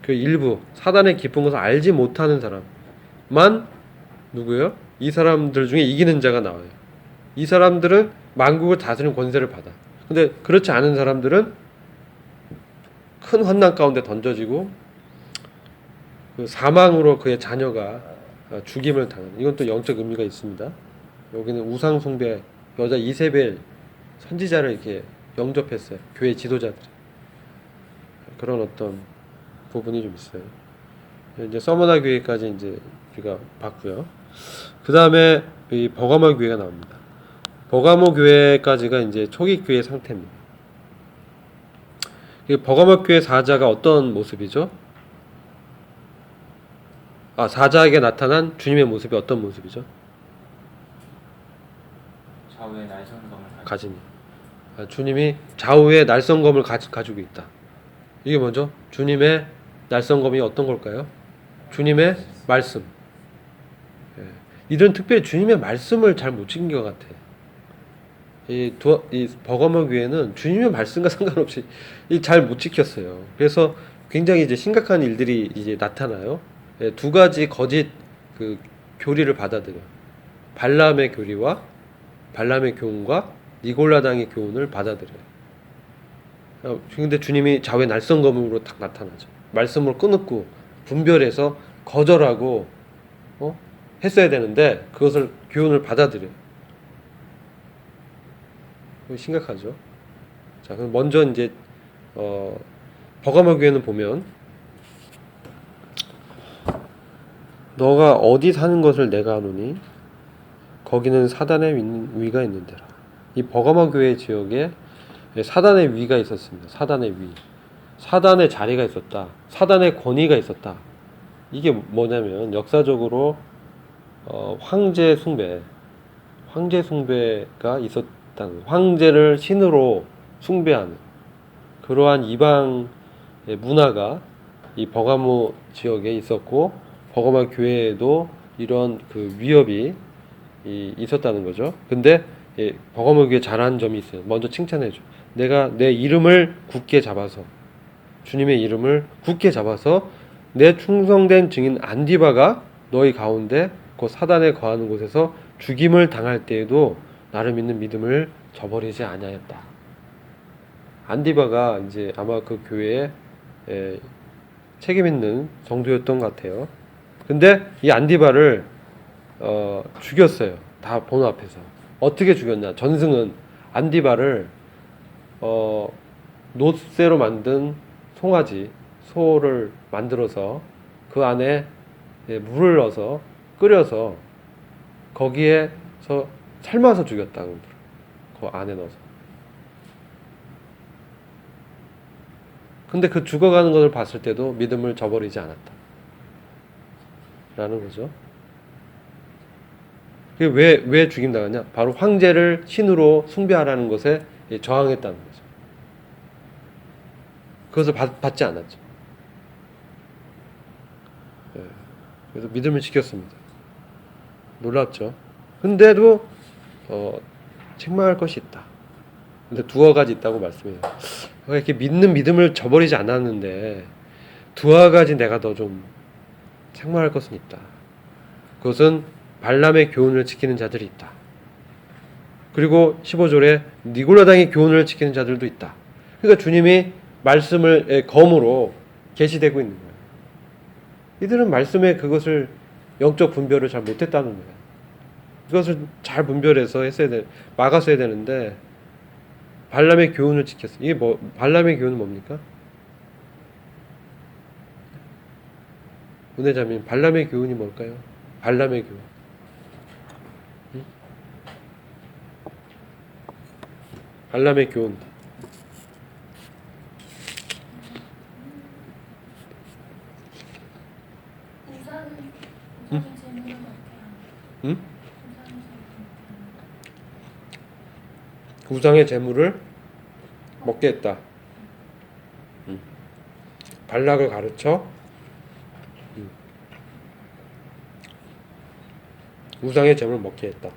그 일부 사단의 깊은 것을 알지 못하는 사람만 누구요? 이 사람들 중에 이기는 자가 나와요. 이 사람들은 만국을 다스리는 권세를 받아. 근데 그렇지 않은 사람들은 큰 환난 가운데 던져지고 그 사망으로 그의 자녀가 죽임을 당하는, 이건 또 영적 의미가 있습니다. 여기는 우상 숭배 여자 이세벨 선지자를 이렇게 영접했어요. 교회 지도자들이. 그런 어떤 부분이 좀 있어요. 이제 서머나 교회까지 이제 우리가 봤고요. 그 다음에 이 버가모 교회가 나옵니다. 버가모 교회까지가 이제 초기 교회 상태입니다. 이 버가모 교회 사자가 어떤 모습이죠? 사자에게 나타난 주님의 모습이 어떤 모습이죠? 좌우의 날성검을 가진. 주님이 좌우에 날성검을 가지고 있다. 이게 뭐죠? 주님의 날성검이 어떤 걸까요? 주님의 말씀. 이들은 특별히 주님의 말씀을 잘 못 지킨 것 같아. 이 버가모 교회는 주님의 말씀과 상관없이 잘 못 지켰어요. 그래서 굉장히 이제 심각한 일들이 이제 나타나요. 두 가지 거짓 그 교리를 받아들여. 발람의 교리와 발람의 교훈과 니골라당의 교훈을 받아들여요. 근데 주님이 좌우의 날성검으로 딱 나타나죠. 말씀을 끊고 분별해서 거절하고 했어야 되는데 그것을 교훈을 받아들여요. 심각하죠. 자, 그럼 먼저 이제 버가모 교회는 보면 너가 어디 사는 것을 내가 아노니 거기는 사단의 위가 있는 데라. 이 버가모 교회 지역에 사단의 위가 있었습니다. 사단의 위, 사단의 자리가 있었다. 사단의 권위가 있었다. 이게 뭐냐면 역사적으로 황제 숭배가 있었다는, 황제를 신으로 숭배하는 그러한 이방의 문화가 이 버가모 지역에 있었고, 버가모 교회에도 이런 그 위협이 있었다는 거죠. 근데 버가모 교회 잘한 점이 있어요. 먼저 칭찬해줘. 내가 내 이름을 굳게 잡아서, 주님의 이름을 굳게 잡아서 내 충성된 증인 안디바가 너희 가운데 그 사단에 거하는 곳에서 죽임을 당할 때에도 나를 믿는 믿음을 저버리지 아니하였다. 안디바가 이제 아마 그 교회에 책임 있는 정도였던 것 같아요. 근데 이 안디바를 죽였어요. 다 보는 앞에서. 어떻게 죽였냐? 전승은 안디바를 놋새로 만든 송아지, 소를 만들어서 그 안에 물을 넣어서 끓여서 거기에서 삶아서 죽였다고. 그 안에 넣어서. 근데 그 죽어가는 것을 봤을 때도 믿음을 저버리지 않았다 라는 거죠. 왜 죽임당하냐? 바로 황제를 신으로 숭배하라는 것에 저항했다는 거죠. 그것을 받지 않았죠. 그래서 믿음을 지켰습니다. 놀랍죠. 근데도 책망할 것이 있다. 근데 두어 가지 있다고 말씀해요. 이렇게 믿음을 저버리지 않았는데 두어 가지 내가 더 좀 책망할 것은 있다. 그것은 발람의 교훈을 지키는 자들이 있다. 그리고 15절에 니골라당의 교훈을 지키는 자들도 있다. 그러니까 주님이 말씀을 검으로 계시되고 있는 거예요. 이들은 말씀에 그것을 영적 분별을 잘 못했다는 거예요. 그것을 잘 분별해서 막았어야 되는데 발람의 교훈을 지켰어요. 이게 발람의 교훈은 뭡니까? 은혜자님, 발람의 교훈이 뭘까요? 발람의 교훈. 발람의 교훈. 응? 우상의 재물을 먹게 했다. 발락을 가르쳐 우상의 재물을 먹게 했다.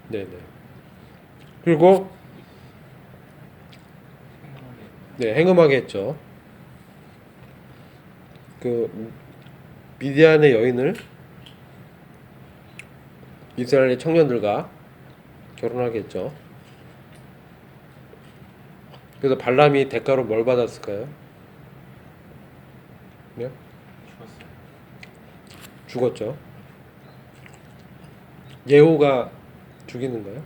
네네. 그리고 네, 행음하게 했죠. 그 미디안의 여인을 이스라엘의 청년들과 결혼하게 했죠. 그래서 발람이 대가로 뭘 받았을까요? 네? 죽었어요. 죽었죠. 예후가 죽이는 거예요?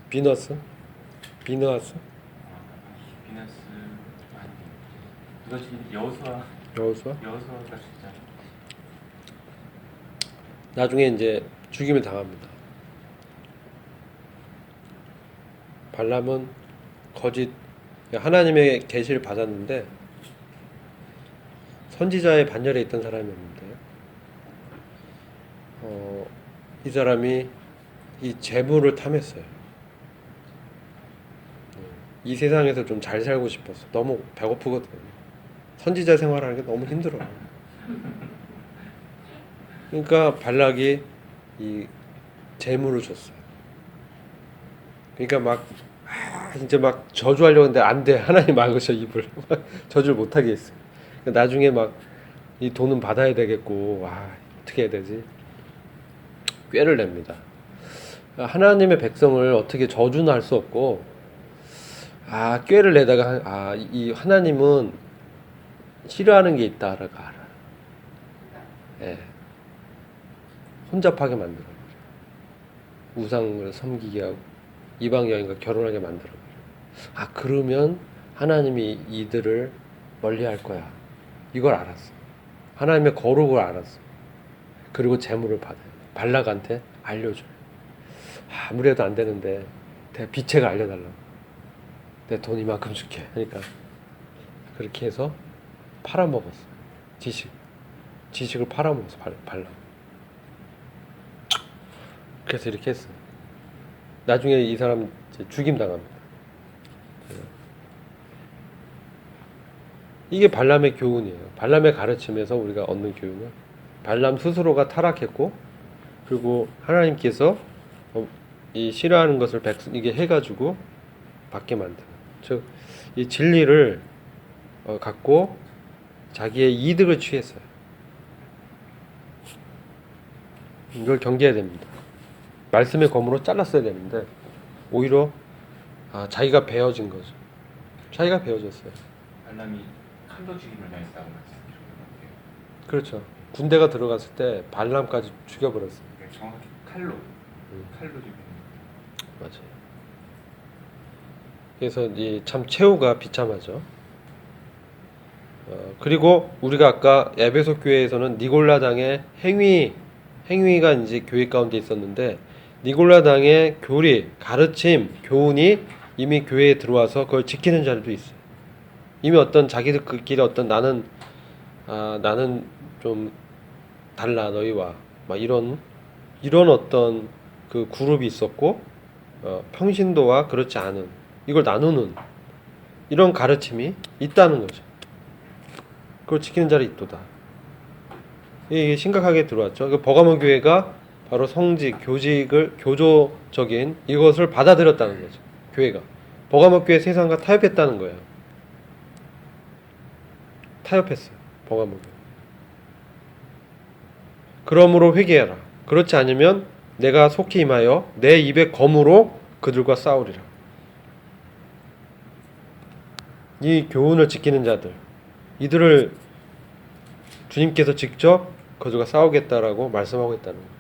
비너스. 비너스? 비너스 아니. 이것이 여호수아. 여호수아? 여호수아가 죽잖아요. 나중에 이제 죽임을 당합니다. 발람은 거짓 하나님의 계시를 받았는데 선지자의 반열에 있던 사람이었는데 이 사람이 이 재물을 탐했어요. 이 세상에서 좀 잘 살고 싶었어. 너무 배고프거든요. 선지자 생활하는 게 너무 힘들어요. 그러니까 발락이 이 재물을 줬어요. 그러니까 막 진짜 막 저주하려고 했는데 안 돼. 하나님 막으셔 입을. 저주를 못하게 했어요. 나중에 막 이 돈은 받아야 되겠고 어떻게 해야 되지? 꾀를 냅니다. 하나님의 백성을 어떻게 저주는 할 수 없고 꾀를 내다가 이 하나님은 싫어하는 게 있다라고 알아. 예. 혼잡하게 만들어. 우상을 섬기게 하고 이방 여인과 결혼하게 만들어. 그러면 하나님이 이들을 멀리할 거야. 이걸 알았어. 하나님의 거룩을 알았어. 그리고 재물을 받아요. 발락한테 알려줘요. 아무래도 안 되는데 비책을 알려달라고. 내 돈 이만큼 줄게. 그러니까 그렇게 해서 팔아먹었어. 지식을 팔아먹었어. 발락. 그래서 이렇게 했어요. 나중에 이 사람 죽임 당합니다. 이게 발람의 교훈이에요. 발람의 가르침에서 우리가 얻는 교훈은 발람 스스로가 타락했고 그리고 하나님께서 이 싫어하는 것을 이게 해가지고 받게 만드는, 즉 이 진리를 갖고 자기의 이득을 취했어요. 이걸 경계해야 됩니다. 말씀의 검으로 잘랐어야 되는데 오히려 자기가 베어진 거죠. 자기가 베어졌어요. 발람이 칼로 죽임을 당했다고 말씀드렸는데 그렇죠. 군대가 들어갔을 때 발람까지 죽여버렸어요. 정확히 칼로 죽이는. 맞아요. 그래서 참 최후가 비참하죠. 그리고 우리가 아까 에베소 교회에서는 니골라당의 행위가 이제 교회 가운데 있었는데 니골라당의 교리, 가르침, 교훈이 이미 교회에 들어와서 그걸 지키는 자들도 있어요. 이미 어떤 자기들끼리 어떤 나는 좀 달라 너희와 막 이런 어떤 그 그룹이 있었고 평신도와 그렇지 않은 이걸 나누는 이런 가르침이 있다는 거죠. 그걸 지키는 자리 있도다. 이게 심각하게 들어왔죠. 버가모 교회가 바로 성직, 교조적인 이것을 받아들였다는 거죠. 교회가 버가모 교회 세상과 타협했다는 거예요. 타협했어요. 버가모 교회. 그러므로 회개하라. 그렇지 않으면 내가 속히 임하여 내 입의 검으로 그들과 싸우리라. 이 교훈을 지키는 자들, 이들을 주님께서 직접 그들과 싸우겠다라고 말씀하고 있다는 거예요.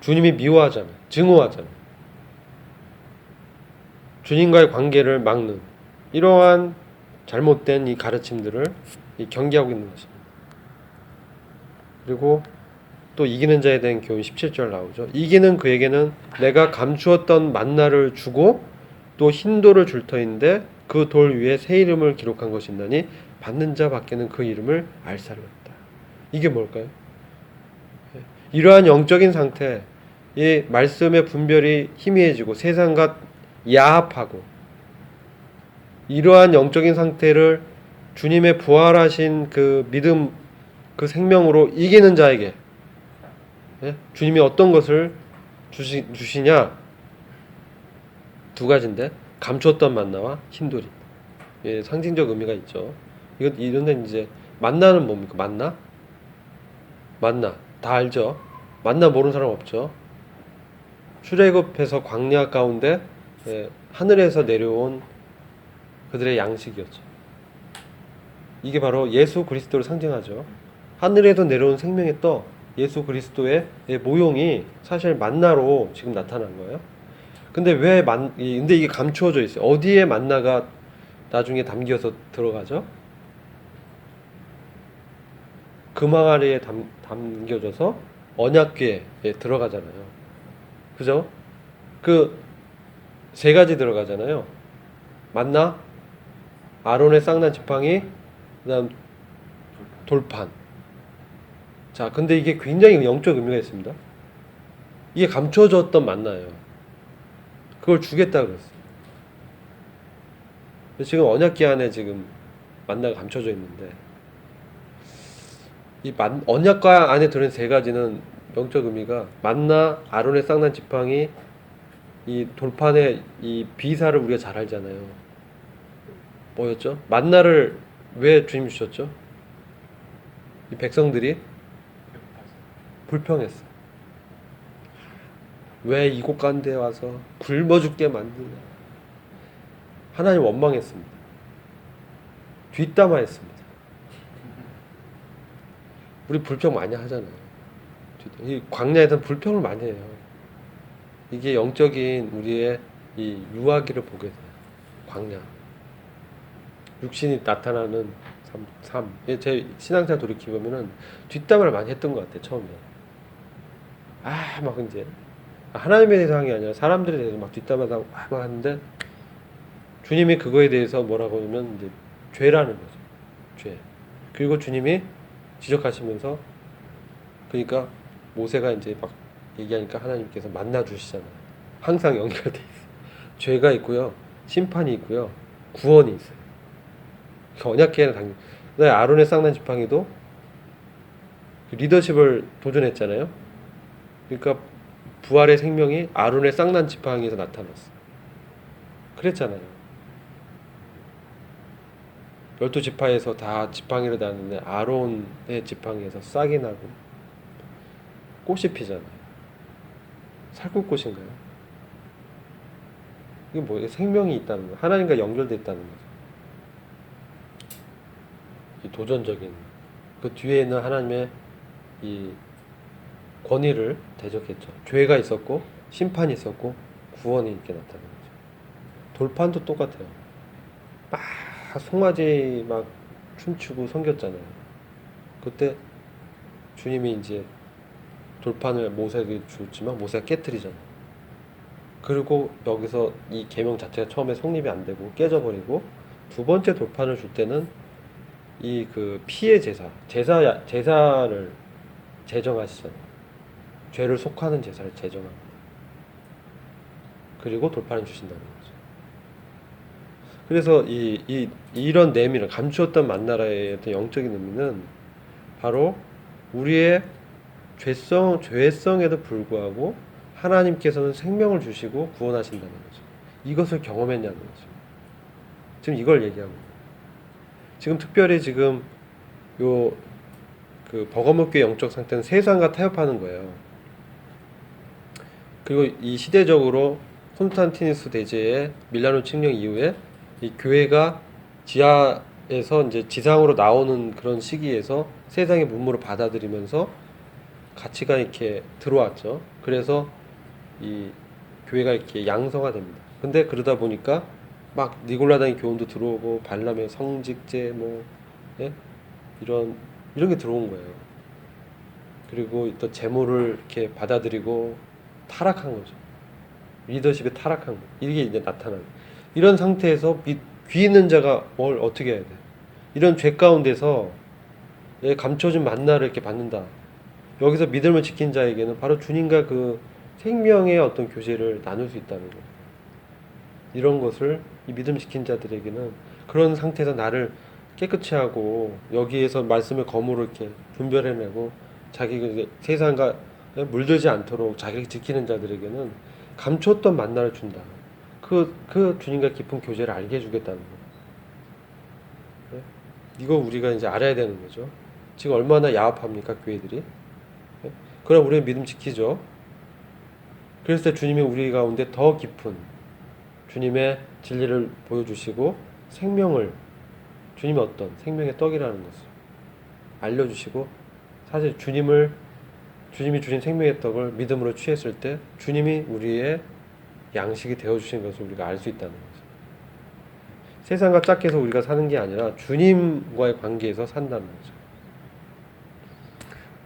주님이 미워하잖아요. 증오하잖아요. 주님과의 관계를 막는 이러한 잘못된 이 가르침들을 경계하고 있는 것입니다. 그리고 또 이기는 자에 대한 교훈 17절 나오죠. 이기는 그에게는 내가 감추었던 만나를 주고 또 흰 돌을 줄 터인데 그 돌 위에 새 이름을 기록한 것이나니 받는 자 밖에는 그 이름을 알 사람이 없다. 이게 뭘까요? 이러한 영적인 상태, 이 말씀의 분별이 희미해지고 세상과 야합하고 이러한 영적인 상태를 주님의 부활하신 그 믿음, 그 생명으로 이기는 자에게, 예? 주님이 어떤 것을 주시냐? 두 가지인데, 감추었던 만나와 흰돌이. 예, 상징적 의미가 있죠. 이런 데는 이제 만나는 뭡니까? 만나 다 알죠? 만나 모르는 사람 없죠? 출애굽해서 광야 가운데 하늘에서 내려온 그들의 양식이었죠. 이게 바로 예수 그리스도를 상징하죠. 하늘에서 내려온 생명의 떡, 예수 그리스도의 모형이 사실 만나로 지금 나타난 거예요. 근데 근데 이게 감추어져 있어요. 어디에 만나가 나중에 담겨서 들어가죠? 금왕 아래에 담겨져서 언약궤에 들어가잖아요. 그죠? 그 세 가지 들어가잖아요. 만나, 아론의 쌍난 지팡이, 그다음 돌판. 자, 근데 이게 굉장히 영적 의미가 있습니다. 이게 감춰졌던 만나예요. 그걸 주겠다 그랬어요. 지금 언약궤 안에 지금 만나가 감춰져 있는데, 언약궤 안에 들어있는 세 가지는 영적 의미가 만나, 아론의 쌍난 지팡이, 이 돌판의 이 비사를 우리가 잘 알잖아요. 뭐였죠? 만나를 왜 주님 주셨죠? 이 백성들이 불평했어. 왜 이곳 가운데 와서 굶어 죽게 만드냐? 하나님 원망했습니다. 뒷담화했습니다. 우리 불평 많이 하잖아요. 이 광야에서는 불평을 많이 해요. 이게 영적인 우리의 이 유아기를 보게 돼요. 광야. 육신이 나타나는 삶. 제 신앙생활 돌이켜보면은 뒷담화를 많이 했던 것 같아요, 처음에. 막 이제, 하나님에 대해서 한 게 아니라 사람들에 대해서 막 뒷담화하고 막 하는데, 주님이 그거에 대해서 뭐라고 하면, 이제, 죄라는 거죠. 죄. 그리고 주님이 지적하시면서, 그러니까 모세가 이제 막 얘기하니까 하나님께서 만나 주시잖아요. 항상 연결돼 있어요. 죄가 있고요, 심판이 있고요, 구원이 있어요. 언약궤에는 당연히. 그다음에 아론의 쌍난 지팡이도 리더십을 도전했잖아요. 그러니까 부활의 생명이 아론의 쌍난 지팡이에서 나타났어. 그랬잖아요. 12지파에서 다 지팡이를 다는데 아론의 지팡이에서 싹이 나고 꽃이 피잖아요. 살구꽃인가요? 이게 뭐예요? 생명이 있다는 거예요. 하나님과 연결돼 있다는 거죠. 이 도전적인 그 뒤에 있는 하나님의 이 권위를 대적했죠. 죄가 있었고 심판이 있었고 구원이 있게 나타나는 거죠. 돌판도 똑같아요. 막 송아지 막 춤추고 섬겼잖아요. 그때 주님이 이제 돌판을 모세에게 줬지만 모세가 깨트리잖아요. 그리고 여기서 이 계명 자체가 처음에 성립이 안 되고 깨져버리고 두 번째 돌판을 줄 때는 이 그 피의 제사를 제정하시잖아요. 죄를 속하는 제사를 제정합니다. 그리고 돌판을 주신다는 거죠. 그래서 이런 내미를 감추었던 만나라의 어떤 영적인 의미는 바로 우리의 죄성에도 불구하고 하나님께서는 생명을 주시고 구원하신다는 거죠. 이것을 경험했냐는 거죠. 지금 이걸 얘기하고 있어요. 지금 특별히 지금 그 버거목교의 영적 상태는 세상과 타협하는 거예요. 그리고 이 시대적으로 콘스탄티누스 대제의 밀라노 칙령 이후에 이 교회가 지하에서 이제 지상으로 나오는 그런 시기에서 세상의 문물을 받아들이면서 가치가 이렇게 들어왔죠. 그래서 이 교회가 이렇게 양성화됩니다. 근데 그러다 보니까 막 니골라당의 교훈도 들어오고 발람의 성직제 이런 게 들어온 거예요. 그리고 또 재물을 이렇게 받아들이고 타락한 거죠. 리더십에 타락한 거. 이게 이제 나타나는. 이런 상태에서 귀 있는 자가 뭘 어떻게 해야 돼? 이런 죄 가운데서 감춰진 만나를 이렇게 받는다. 여기서 믿음을 지킨 자에게는 바로 주님과 그 생명의 어떤 교제를 나눌 수 있다는 거예요. 이런 것을 이 믿음 지킨 자들에게는 그런 상태에서 나를 깨끗이 하고 여기에서 말씀의 검으로 이렇게 분별해내고 자기 그 세상과 물들지 않도록 자기를 지키는 자들에게는 감췄던 만나를 준다. 그 주님과 깊은 교제를 알게 해주겠다는 거. 네? 이거 우리가 이제 알아야 되는 거죠. 지금 얼마나 야합합니까 교회들이? 네? 그럼 우리는 믿음 지키죠. 그랬을 때 주님이 우리 가운데 더 깊은 주님의 진리를 보여주시고 생명을 주님이 어떤 생명의 떡이라는 것을 알려주시고 사실 주님이 주신 생명의 떡을 믿음으로 취했을 때 주님이 우리의 양식이 되어주신 것을 우리가 알 수 있다는 거죠. 세상과 짝해서 우리가 사는 게 아니라 주님과의 관계에서 산다는 거죠.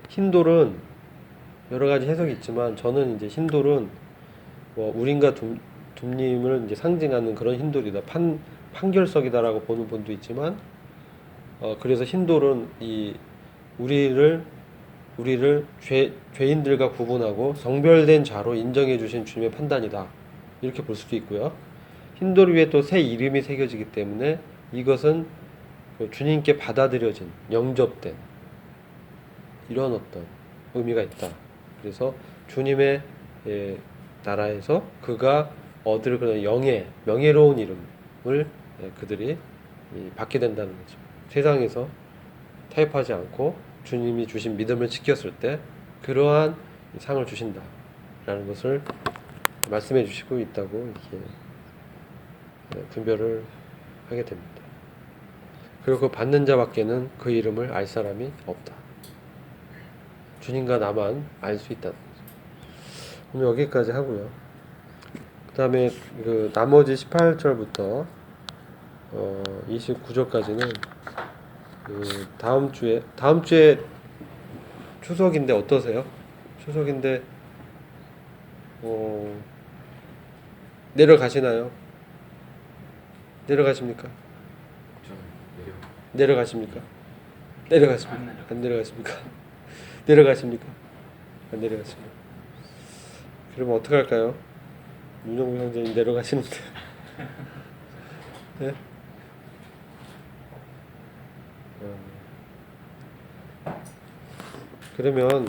힌돌은 여러 가지 해석이 있지만 저는 이제 힌돌은 뭐 우린과 둠님을 이제 상징하는 그런 힌돌이다. 판결석이다라고 보는 분도 있지만 그래서 힌돌은 이 우리를 죄인들과 구분하고 성별된 자로 인정해 주신 주님의 판단이다. 이렇게 볼 수도 있고요. 힌돌 위에 또 새 이름이 새겨지기 때문에 이것은 주님께 받아들여진 영접된 이런 어떤 의미가 있다. 그래서 주님의 나라에서 그가 얻을 그런 명예로운 이름을 그들이 받게 된다는 거죠. 세상에서 타협하지 않고 주님이 주신 믿음을 지켰을 때 그러한 상을 주신다라는 것을 말씀해 주시고 있다고 이렇게 분별을 하게 됩니다. 그리고 그 받는 자밖에는 그 이름을 알 사람이 없다. 주님과 나만 알 수 있다는 거죠. 오늘 여기까지 하고요. 그 다음에 그 나머지 18절부터 29절까지는 그 다음 주에 추석인데 어떠세요? 추석인데 내려가시나요? 내려가십니까? 좀 내려가십니까? 내려가십니까? 안 내려가십니까? 내려가십니까? 안 내려가십니까? 그러면 어떻게 할까요? 윤영구 형제님 내려가시는데 네? 그러면